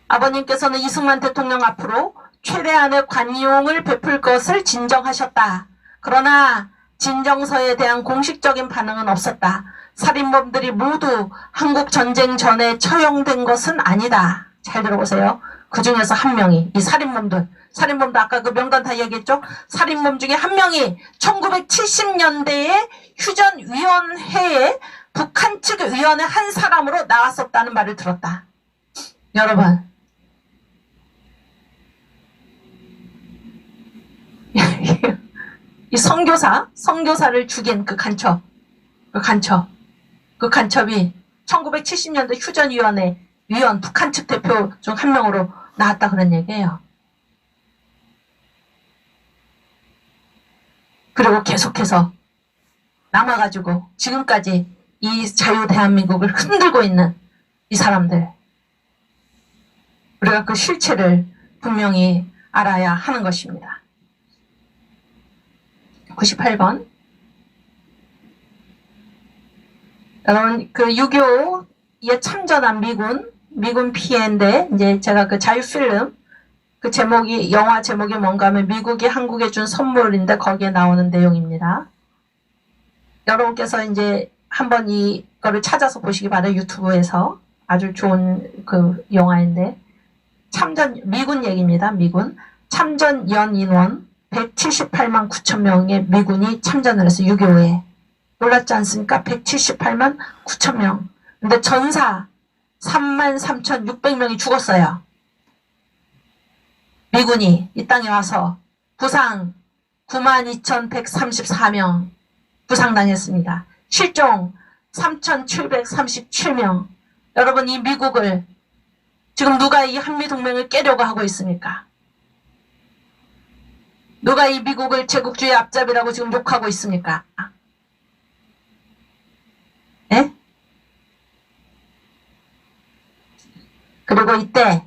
아버님께서는 이승만 대통령 앞으로 최대한의 관용을 베풀 것을 진정하셨다. 그러나 진정서에 대한 공식적인 반응은 없었다. 살인범들이 모두 한국 전쟁 전에 처형된 것은 아니다. 잘 들어보세요. 그 중에서 한 명이, 이 살인범도 아까 그 명단 다 얘기했죠? 살인범 중에 한 명이 1970년대에 휴전위원회에 북한 측 위원회 한 사람으로 나왔었다는 말을 들었다. 여러분, 이 선교사를 죽인 그 간첩이 1970년대 휴전위원회 위원 북한 측 대표 중 한 명으로 나왔다 그런 얘기예요. 그리고 계속해서 남아가지고 지금까지 이 자유 대한민국을 흔들고 있는 이 사람들, 우리가 그 실체를 분명히 알아야 하는 것입니다. 98번. 여러분, 그 6.25에 참전한 미군 피해인데, 이제 제가 그 자유필름, 그 제목이, 영화 제목이 뭔가 하면 미국이 한국에 준 선물인데 거기에 나오는 내용입니다. 여러분께서 이제 한번 이거를 찾아서 보시기 바라요. 유튜브에서. 아주 좋은 그 영화인데, 미군 얘기입니다. 미군. 참전 연인원 178만 9천 명의 미군이 참전을 해서 6.25에. 놀랍지 않습니까? 178만 9천 명. 근데 전사 33,600명이 죽었어요. 미군이 이 땅에 와서 부상 92,134명 부상당했습니다. 실종 3,737명. 여러분, 이 미국을 지금 누가 이 한미동맹을 깨려고 하고 있습니까? 누가 이 미국을 제국주의 앞잡이라고 지금 욕하고 있습니까? 예? 그리고 이때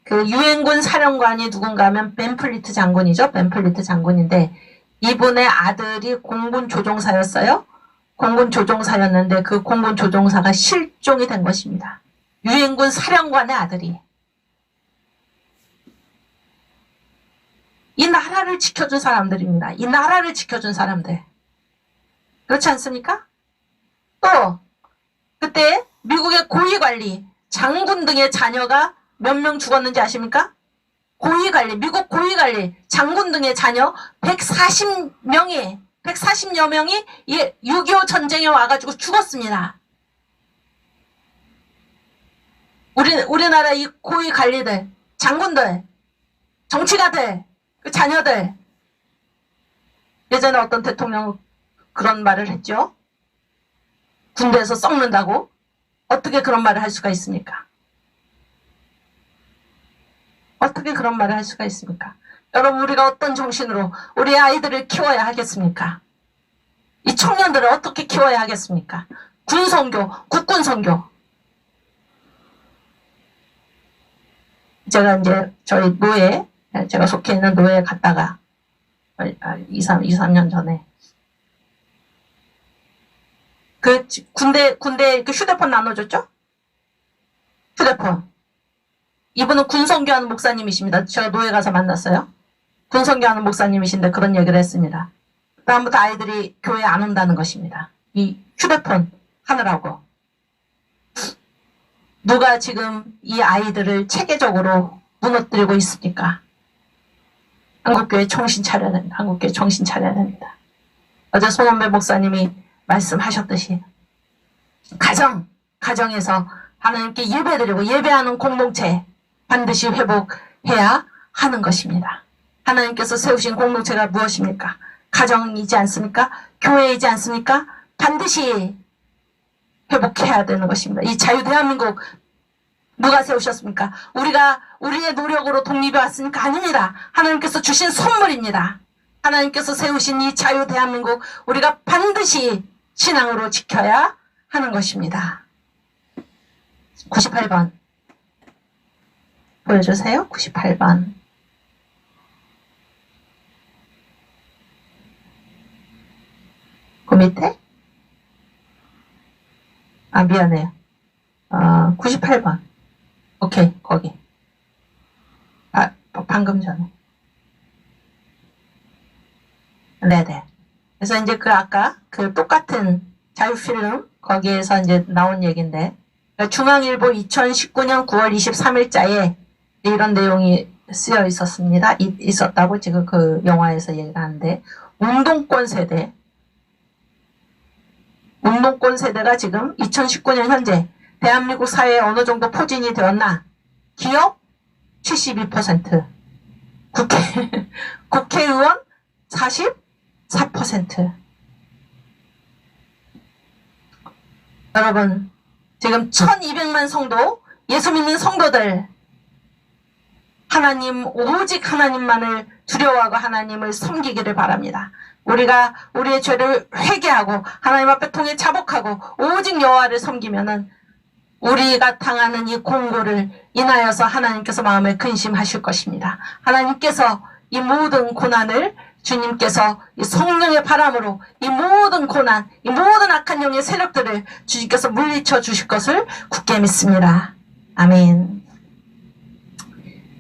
그 유엔군 사령관이 누군가 하면 벤플리트 장군이죠. 벤플리트 장군인데 이분의 아들이 공군 조종사였어요. 공군 조종사였는데 그 공군 조종사가 실종이 된 것입니다. 유엔군 사령관의 아들이. 이 나라를 지켜준 사람들입니다. 이 나라를 지켜준 사람들. 그렇지 않습니까? 또 그때 미국의 고위관리, 장군 등의 자녀가 몇 명 죽었는지 아십니까? 고위관리, 미국 고위관리, 장군 등의 자녀 140여 명이 이 6.25 전쟁에 와가지고 죽었습니다. 우리나라 이 고위관리들, 장군들, 정치가들, 그 자녀들. 예전에 어떤 대통령 그런 말을 했죠. 군대에서 썩는다고? 어떻게 그런 말을 할 수가 있습니까? 어떻게 그런 말을 할 수가 있습니까? 여러분, 우리가 어떤 정신으로 우리 아이들을 키워야 하겠습니까? 이 청년들을 어떻게 키워야 하겠습니까? 군선교, 국군선교. 제가 이제 저희 노예, 제가 속해 있는 노예에 갔다가 2-3년 전에 그 군대 그 휴대폰 나눠줬죠? 휴대폰. 이분은 군선교하는 목사님이십니다. 제가 노예 가서 만났어요. 군선교하는 목사님이신데 그런 얘기를 했습니다. 다음부터 아이들이 교회 안 온다는 것입니다. 이 휴대폰 하느라고. 누가 지금 이 아이들을 체계적으로 무너뜨리고 있습니까? 한국교회 정신 차려야 됩니다. 한국교회 정신 차려야 됩니다. 어제 손원배 목사님이 말씀하셨듯이 가정에서 하나님께 예배드리고 예배하는 공동체 반드시 회복해야 하는 것입니다. 하나님께서 세우신 공동체가 무엇입니까? 가정이지 않습니까? 교회이지 않습니까? 반드시 회복해야 되는 것입니다. 이 자유 대한민국 누가 세우셨습니까? 우리의 노력으로 독립해 왔습니까? 아닙니다. 하나님께서 주신 선물입니다. 하나님께서 세우신 이 자유 대한민국 우리가 반드시 신앙으로 지켜야 하는 것입니다. 98번 보여주세요. 98번. 그 밑에? 아, 미안해요. 98번. 오케이, 거기. 방금 전에. 네네. 그래서 이제 그 아까 그 똑같은 자유필름 거기에서 이제 나온 얘기인데, 중앙일보 2019년 9월 23일자에 이런 내용이 쓰여 있었습니다. 있었다고 지금 그 영화에서 얘기를 하는데, 운동권 세대가 지금 2019년 현재 대한민국 사회에 어느 정도 포진이 되었나? 기업 72%, 국회의원 44%. 여러분, 지금 1200만 성도, 예수 믿는 성도들, 오직 하나님만을 두려워하고 하나님을 섬기기를 바랍니다. 우리가 우리의 죄를 회개하고 하나님 앞에 통해 자복하고 오직 여호와를 섬기면은 우리가 당하는 이 공고를 인하여서 하나님께서 마음에 근심하실 것입니다. 하나님께서 이 모든 고난을 주님께서 이 성령의 바람으로 이 모든 고난, 이 모든 악한 영의 세력들을 주님께서 물리쳐 주실 것을 굳게 믿습니다. 아멘.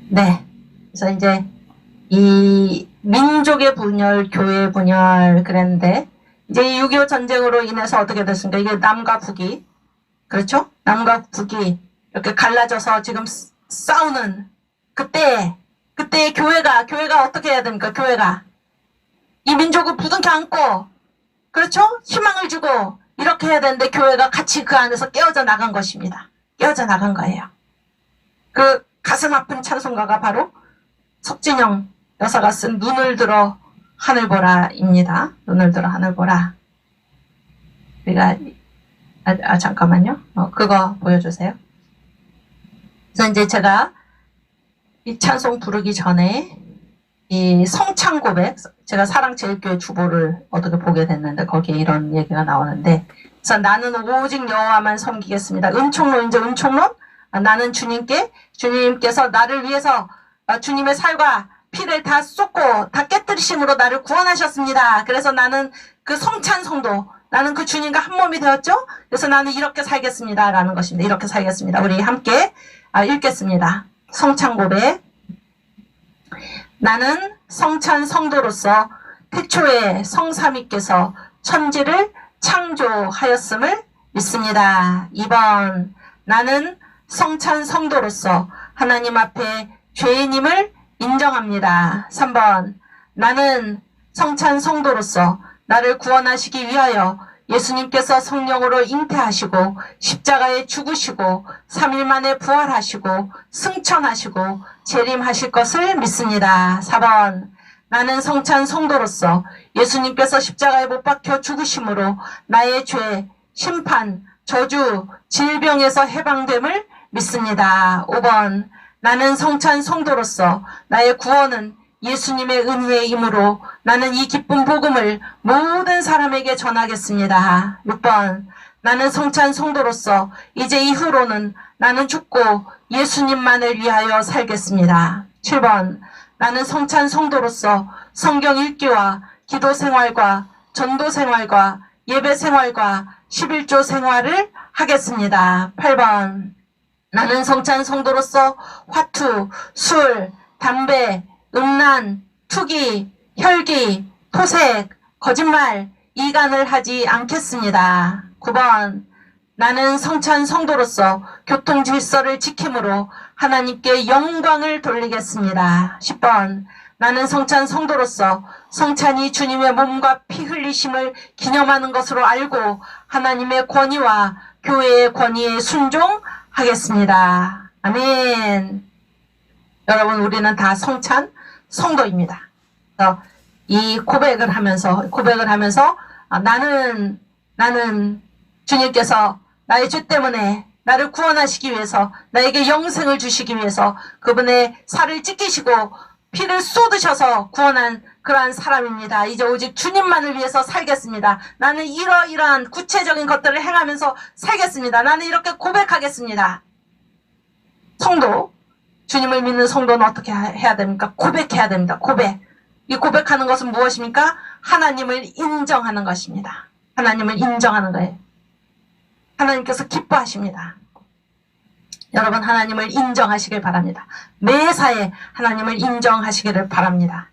네. 그래서 이제 이 민족의 분열, 교회의 분열 그랬는데 이제 이 6.25 전쟁으로 인해서 어떻게 됐습니까? 이게 남과 북이 그렇죠? 남과 북이 이렇게 갈라져서 지금 싸우는 그때 교회가 어떻게 해야 됩니까? 교회가 이 민족을 부둥켜 안고 그렇죠? 희망을 주고 이렇게 해야 되는데 교회가 같이 그 안에서 깨어져 나간 것입니다. 깨어져 나간 거예요. 그 가슴 아픈 찬송가가 바로 석진영 여사가 쓴 눈을 들어 하늘 보라입니다. 눈을 들어 하늘 보라. 우리가 잠깐만요. 그거 보여주세요. 그래서 이제 제가 이 찬송 부르기 전에 이 성찬 고백, 제가 사랑제일교회 주보를 어떻게 보게 됐는데 거기에 이런 얘기가 나오는데, 그래서 나는 오직 여호와만 섬기겠습니다. 은총론이죠, 은총론. 나는 주님께서 나를 위해서 주님의 살과 피를 다 쏟고 다 깨뜨리심으로 나를 구원하셨습니다. 그래서 나는 그 성찬 성도, 나는 그 주님과 한 몸이 되었죠. 그래서 나는 이렇게 살겠습니다 라는 것입니다. 이렇게 살겠습니다. 우리 함께 읽겠습니다. 성찬 고백. 나는 성찬 성도로서 태초에 성삼위께서 천지를 창조하였음을 믿습니다. 2번, 나는 성찬 성도로서 하나님 앞에 죄인임을 인정합니다. 3번, 나는 성찬 성도로서 나를 구원하시기 위하여 예수님께서 성령으로 잉태하시고 십자가에 죽으시고 3일 만에 부활하시고 승천하시고 재림하실 것을 믿습니다. 4번, 나는 성찬 성도로서 예수님께서 십자가에 못 박혀 죽으심으로 나의 죄, 심판, 저주, 질병에서 해방됨을 믿습니다. 5번, 나는 성찬 성도로서 나의 구원은 예수님의 은혜의 힘으로 나는 이 기쁜 복음을 모든 사람에게 전하겠습니다. 6번, 나는 성찬 성도로서 이제 이후로는 나는 죽고 예수님만을 위하여 살겠습니다. 7번, 나는 성찬 성도로서 성경 읽기와 기도 생활과 전도 생활과 예배 생활과 11조 생활을 하겠습니다. 8번, 나는 성찬 성도로서 화투, 술, 담배, 음란, 투기, 혈기, 토색, 거짓말, 이간을 하지 않겠습니다. 9번, 나는 성찬 성도로서 교통 질서를 지킴으로 하나님께 영광을 돌리겠습니다. 10번, 나는 성찬 성도로서 성찬이 주님의 몸과 피 흘리심을 기념하는 것으로 알고 하나님의 권위와 교회의 권위에 순종하겠습니다. 아멘. 여러분, 우리는 다 성찬 성도입니다. 이 고백을 하면서 나는 주님께서 나의 죄 때문에 나를 구원하시기 위해서 나에게 영생을 주시기 위해서 그분의 살을 찢기시고 피를 쏟으셔서 구원한 그러한 사람입니다. 이제 오직 주님만을 위해서 살겠습니다. 나는 이러이러한 구체적인 것들을 행하면서 살겠습니다. 나는 이렇게 고백하겠습니다. 성도, 주님을 믿는 성도는 어떻게 해야 됩니까? 고백해야 됩니다. 고백. 이 고백하는 것은 무엇입니까? 하나님을 인정하는 것입니다. 하나님을 인정하는 거예요. 하나님께서 기뻐하십니다. 여러분, 하나님을 인정하시길 바랍니다. 매사에 하나님을 인정하시기를 바랍니다.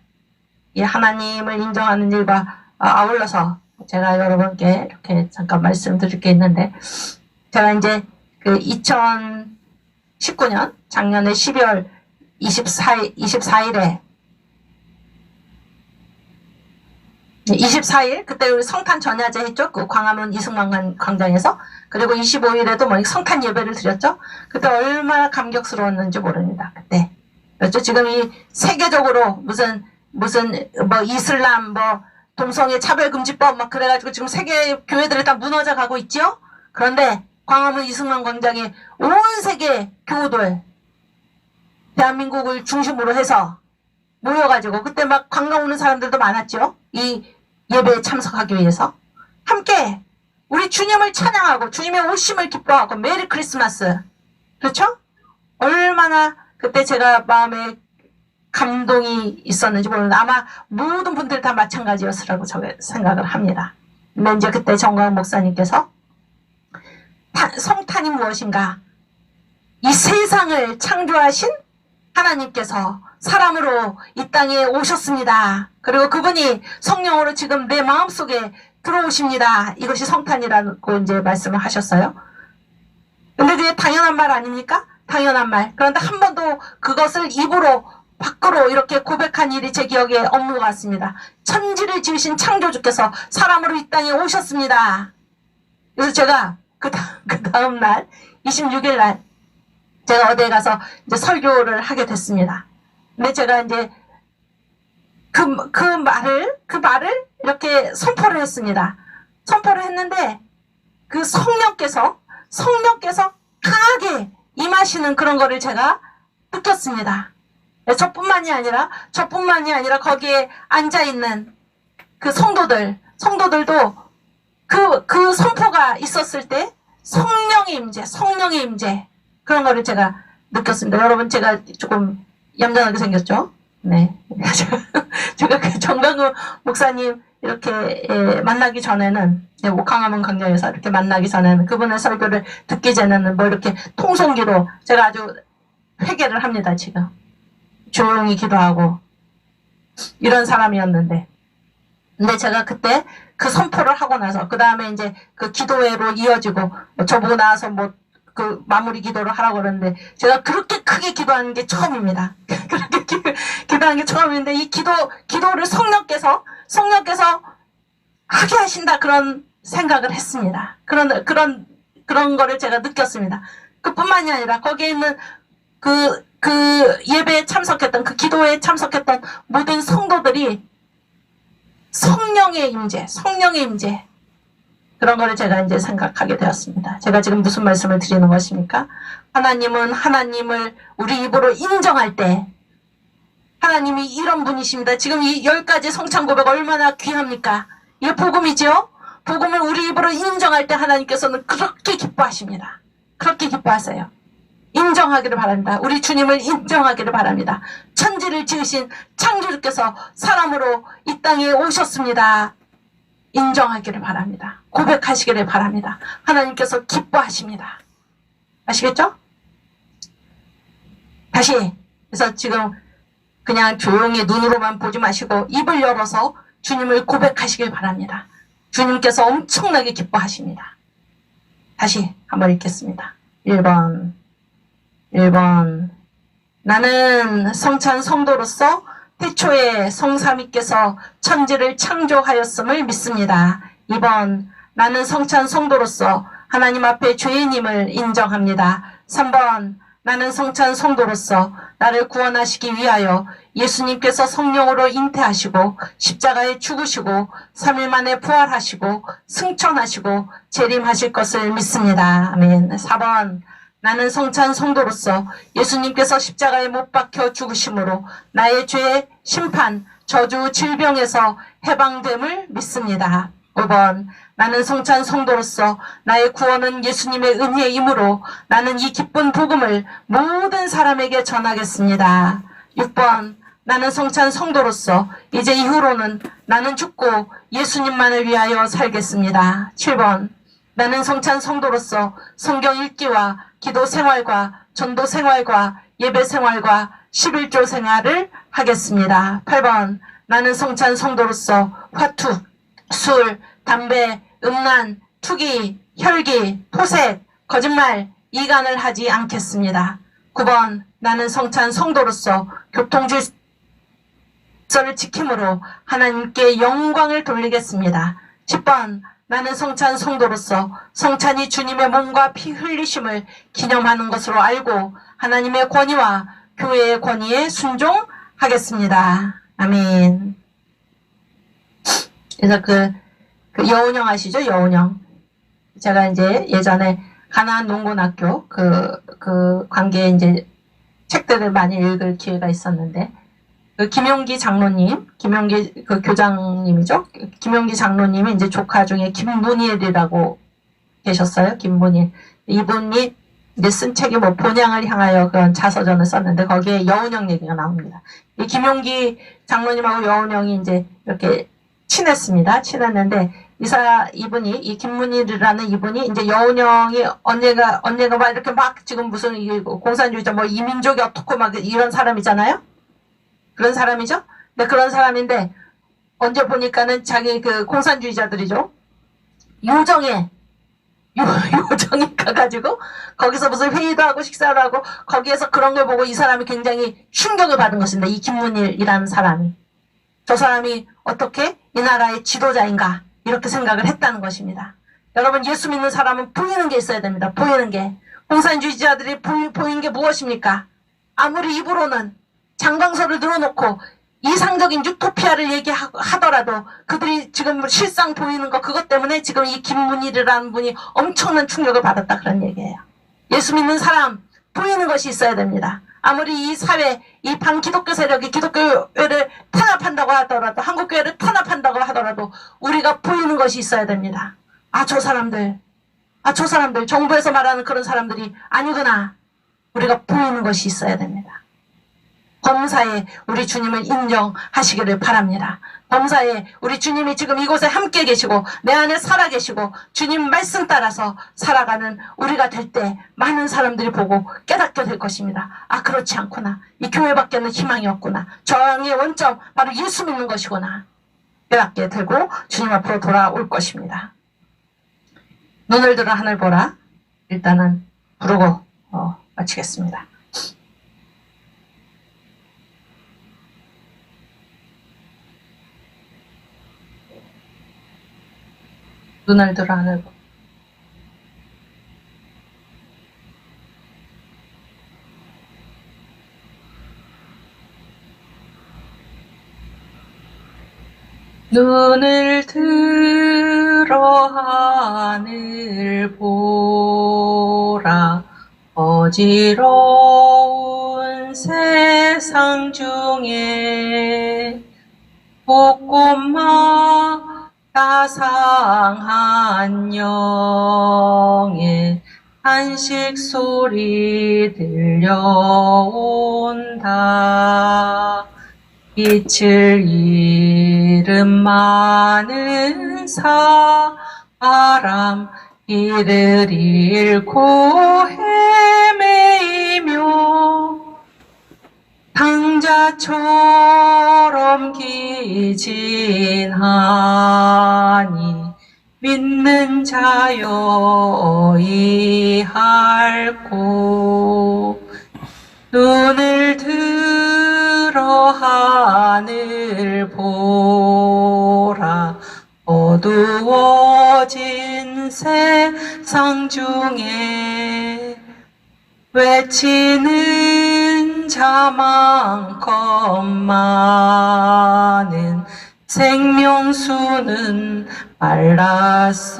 이 하나님을 인정하는 일과 아울러서 제가 여러분께 이렇게 잠깐 말씀드릴 게 있는데, 제가 이제 그 2019년 작년에 12월 24일에 24일 그때 우리 성탄 전야제 했죠. 그 광화문 이승만 광장에서. 그리고 25일에도 뭐 성탄 예배를 드렸죠. 그때 얼마나 감격스러웠는지 모릅니다. 그때. 그렇죠. 지금 이 세계적으로 무슨 뭐 이슬람 뭐 동성애 차별금지법 막 그래가지고 지금 세계 교회들이 다 무너져 가고 있죠. 그런데 광화문 이승만 광장에 온 세계 교우들 대한민국을 중심으로 해서 모여가지고 그때 막 관광 오는 사람들도 많았죠. 이 예배에 참석하기 위해서 함께 우리 주님을 찬양하고 주님의 오심을 기뻐하고 메리 크리스마스. 그렇죠? 얼마나 그때 제가 마음에 감동이 있었는지 모르는데 아마 모든 분들 다 마찬가지였으라고 생각을 합니다. 근데 이제 그때 정광 목사님께서 성탄이 무엇인가? 이 세상을 창조하신 하나님께서 사람으로 이 땅에 오셨습니다. 그리고 그분이 성령으로 지금 내 마음속에 들어오십니다. 이것이 성탄이라고 이제 말씀을 하셨어요. 근데 그게 당연한 말 아닙니까? 당연한 말. 그런데 한 번도 그것을 입으로 밖으로 이렇게 고백한 일이 제 기억에 없는 것 같습니다. 천지를 지으신 창조주께서 사람으로 이 땅에 오셨습니다. 그래서 제가 그 다음 날 26일 날 제가 어디에 가서 이제 설교를 하게 됐습니다. 근데 제가 이제 그 말을 이렇게 선포를 했습니다. 선포를 했는데 그 성령께서 강하게 임하시는 그런 거를 제가 느꼈습니다. 저뿐만이 아니라 거기에 앉아있는 그 성도들도 그 선포가 있었을 때 성령의 임재 그런 거를 제가 느꼈습니다. 여러분 제가 조금 얌전하게 생겼죠? 네. 제가 그 정강우 목사님 이렇게 만나기 전에는 강화문 강령에서 이렇게 만나기 전에는 그분의 설교를 듣기 전에는 뭐 이렇게 통성기로 제가 아주 회개를 합니다. 지금 조용히 기도하고 이런 사람이었는데 근데 제가 그때 그 선포를 하고 나서 그 다음에 이제 그 기도회로 이어지고 저보고 나와서 뭐 그 마무리 기도를 하라고 그러는데 제가 그렇게 크게 기도하는 게 처음입니다. 그렇게 기도하는 게 처음인데 이 기도를 성령께서 하게 하신다 그런 생각을 했습니다. 그런 거를 제가 느꼈습니다. 그뿐만이 아니라 거기에 있는 그 예배에 참석했던 그 기도회에 참석했던 모든 성도들이 성령의 임재 그런 거를 제가 이제 생각하게 되었습니다. 제가 지금 무슨 말씀을 드리는 것입니까? 하나님은 하나님을 우리 입으로 인정할 때 하나님이 이런 분이십니다. 지금 이 10가지 성찬 고백 얼마나 귀합니까? 이게 복음이죠? 복음을 우리 입으로 인정할 때 하나님께서는 그렇게 기뻐하십니다. 그렇게 기뻐하세요. 인정하기를 바랍니다. 우리 주님을 인정하기를 바랍니다. 천지를 지으신 창조주께서 사람으로 이 땅에 오셨습니다. 인정하기를 바랍니다. 고백하시기를 바랍니다. 하나님께서 기뻐하십니다. 아시겠죠? 다시 그래서 지금 그냥 조용히 눈으로만 보지 마시고 입을 열어서 주님을 고백하시길 바랍니다. 주님께서 엄청나게 기뻐하십니다. 다시 한번 읽겠습니다. 1번 나는 성찬 성도로서 태초에 성삼위께서 천지를 창조하였음을 믿습니다. 2번 나는 성찬 성도로서 하나님 앞에 죄인임을 인정합니다. 3번 나는 성찬 성도로서 나를 구원하시기 위하여 예수님께서 성령으로 잉태하시고 십자가에 죽으시고 3일 만에 부활하시고 승천하시고 재림하실 것을 믿습니다. 아멘. 4번 나는 성찬 성도로서 예수님께서 십자가에 못 박혀 죽으심으로 나의 죄, 심판, 저주, 질병에서 해방됨을 믿습니다. 5번 나는 성찬 성도로서 나의 구원은 예수님의 은혜이므로 나는 이 기쁜 복음을 모든 사람에게 전하겠습니다. 6번 나는 성찬 성도로서 이제 이후로는 나는 죽고 예수님만을 위하여 살겠습니다. 7번 나는 성찬 성도로서 성경 읽기와 기도 생활과 전도 생활과 예배 생활과 11조 생활을 하겠습니다. 8번 나는 성찬 성도로서 화투, 술, 담배, 음란, 투기, 혈기, 토색, 거짓말, 이간을 하지 않겠습니다. 9번 나는 성찬 성도로서 교통질서를 지킴으로 하나님께 영광을 돌리겠습니다. 10번 나는 성찬 성도로서 성찬이 주님의 몸과 피 흘리심을 기념하는 것으로 알고 하나님의 권위와 교회의 권위에 순종하겠습니다. 아멘. 그래서 그 여운형 아시죠? 여운형. 제가 이제 예전에 가나안 농군학교 그 관계에 이제 책들을 많이 읽을 기회가 있었는데 그 김용기 장로님, 김용기 그 교장님이죠. 김용기 장로님이 이제 조카 중에 김문일이라고 계셨어요. 김문일. 이분이 이제 쓴 책이 뭐 본향을 향하여 그런 자서전을 썼는데 거기에 여운형 얘기가 나옵니다. 이 김용기 장로님하고 여운형이 이제 이렇게 친했습니다. 친했는데 이분이 이 김문일이라는 이분이 이제 여운형이 언니가 막 이렇게 막 지금 무슨 공산주의자 뭐 이민족이 어떻고 막 이런 사람이잖아요. 그런 사람이죠. 근데 그런 사람인데 언제 보니까는 자기 그 공산주의자들이죠. 요정에 가가지고 거기서 무슨 회의도 하고 식사를 하고 거기에서 그런 걸 보고 이 사람이 굉장히 충격을 받은 것입니다. 이 김문일이라는 사람이. 저 사람이 어떻게 이 나라의 지도자인가 이렇게 생각을 했다는 것입니다. 여러분 예수 믿는 사람은 보이는 게 있어야 됩니다. 보이는 게. 공산주의자들이 보이는 게 무엇입니까? 아무리 입으로는 장강서를 늘어놓고 이상적인 유토피아를 얘기하더라도 그들이 지금 실상 보이는 거 그것 때문에 지금 이 김문일이라는 분이 엄청난 충격을 받았다 그런 얘기예요. 예수 믿는 사람 보이는 것이 있어야 됩니다. 아무리 이 사회 이 반기독교 세력이 기독교를 탄압한다고 하더라도 한국교회를 탄압한다고 하더라도 우리가 보이는 것이 있어야 됩니다. 저 사람들 정부에서 말하는 그런 사람들이 아니구나. 우리가 보이는 것이 있어야 됩니다. 범사에 우리 주님을 인정하시기를 바랍니다. 범사에 우리 주님이 지금 이곳에 함께 계시고 내 안에 살아 계시고 주님 말씀 따라서 살아가는 우리가 될 때 많은 사람들이 보고 깨닫게 될 것입니다. 그렇지 않구나. 이 교회밖에는 희망이 없구나. 저항의 원점 바로 예수 믿는 것이구나. 깨닫게 되고 주님 앞으로 돌아올 것입니다. 눈을 들어 하늘 보라. 일단은 부르고 마치겠습니다. 눈을 들어 하늘 보라. 눈을 들어 하늘 보라. 어지러운 세상 중에 벚꽃만 따상한 영의 한식 소리 들려온다. 빛을 잃은 많은 사람 이를 잃고 헤매이며 당자처럼 기진하니 믿는 자여 이할고 눈을 들어 하늘 보라. 어두워진 세상 중에 외치는 자만큼 많은 생명수는 말랐어라.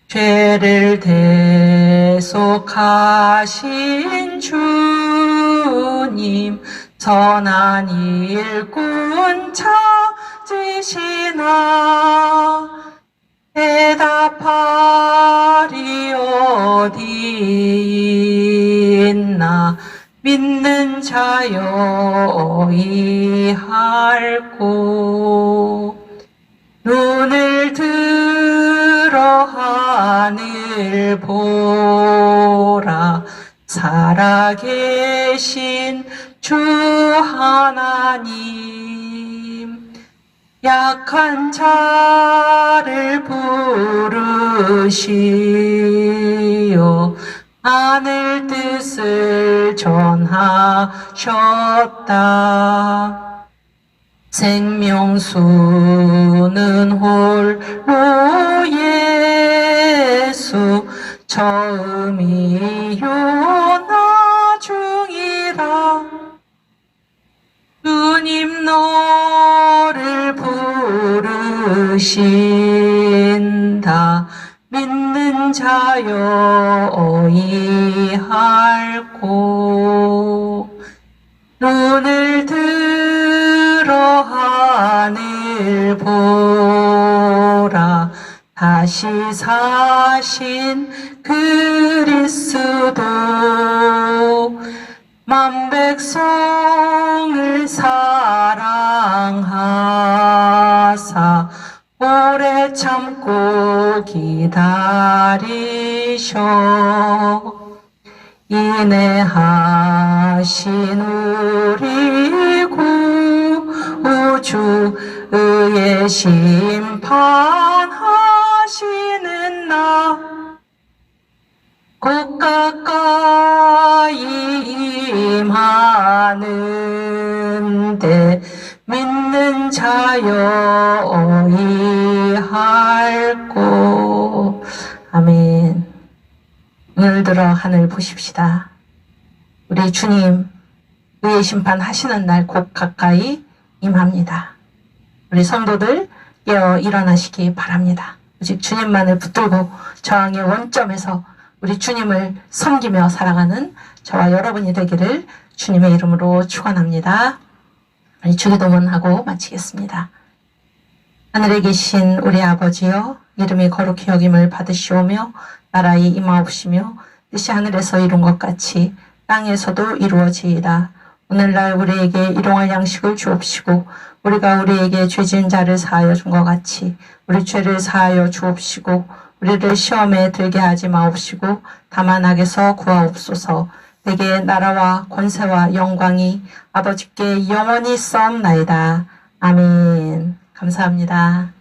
죄를 대속하신 주님 선한 일꾼 찾으시나 대답하리 어디 있나 믿는 자여 이할고 눈을 들어 하늘 보라. 살아계신 주 하나님 약한 자를 부르시어 하늘 뜻을 전하셨다. 생명수는 홀로 예수 처음이요 나중이라. 주님 너를 부르신다. 믿는 자여 이할고 나를 보라. 다시 사신 그리스도 만 백성을 사랑하사 오래 참고 기다리셔 인내하신 우리 구주의 심판하시는 날 곧 가까이 임하는데 믿는 자여 이할꼬. 아멘. 눈을 들어 하늘 보십시다. 우리 주님 의의 심판하시는 날 곧 가까이 임합니다. 우리 성도들 깨어 일어나시기 바랍니다. 오직 주님만을 붙들고 저항의 원점에서 우리 주님을 섬기며 살아가는 저와 여러분이 되기를 주님의 이름으로 축원합니다. 우리 주기도문하고 마치겠습니다. 하늘에 계신 우리 아버지여, 이름이 거룩히 여김을 받으시오며 나라의 임하옵시며 뜻이 하늘에서 이룬 것 같이 땅에서도 이루어지이다. 오늘날 우리에게 일용할 양식을 주옵시고 우리가 우리에게 죄 지은 자를 사하여 준 것 같이 우리 죄를 사하여 주옵시고 우리를 시험에 들게 하지 마옵시고 다만 악에서 구하옵소서. 내게 나라와 권세와 영광이 아버지께 영원히 싸움나이다. 아멘. 감사합니다.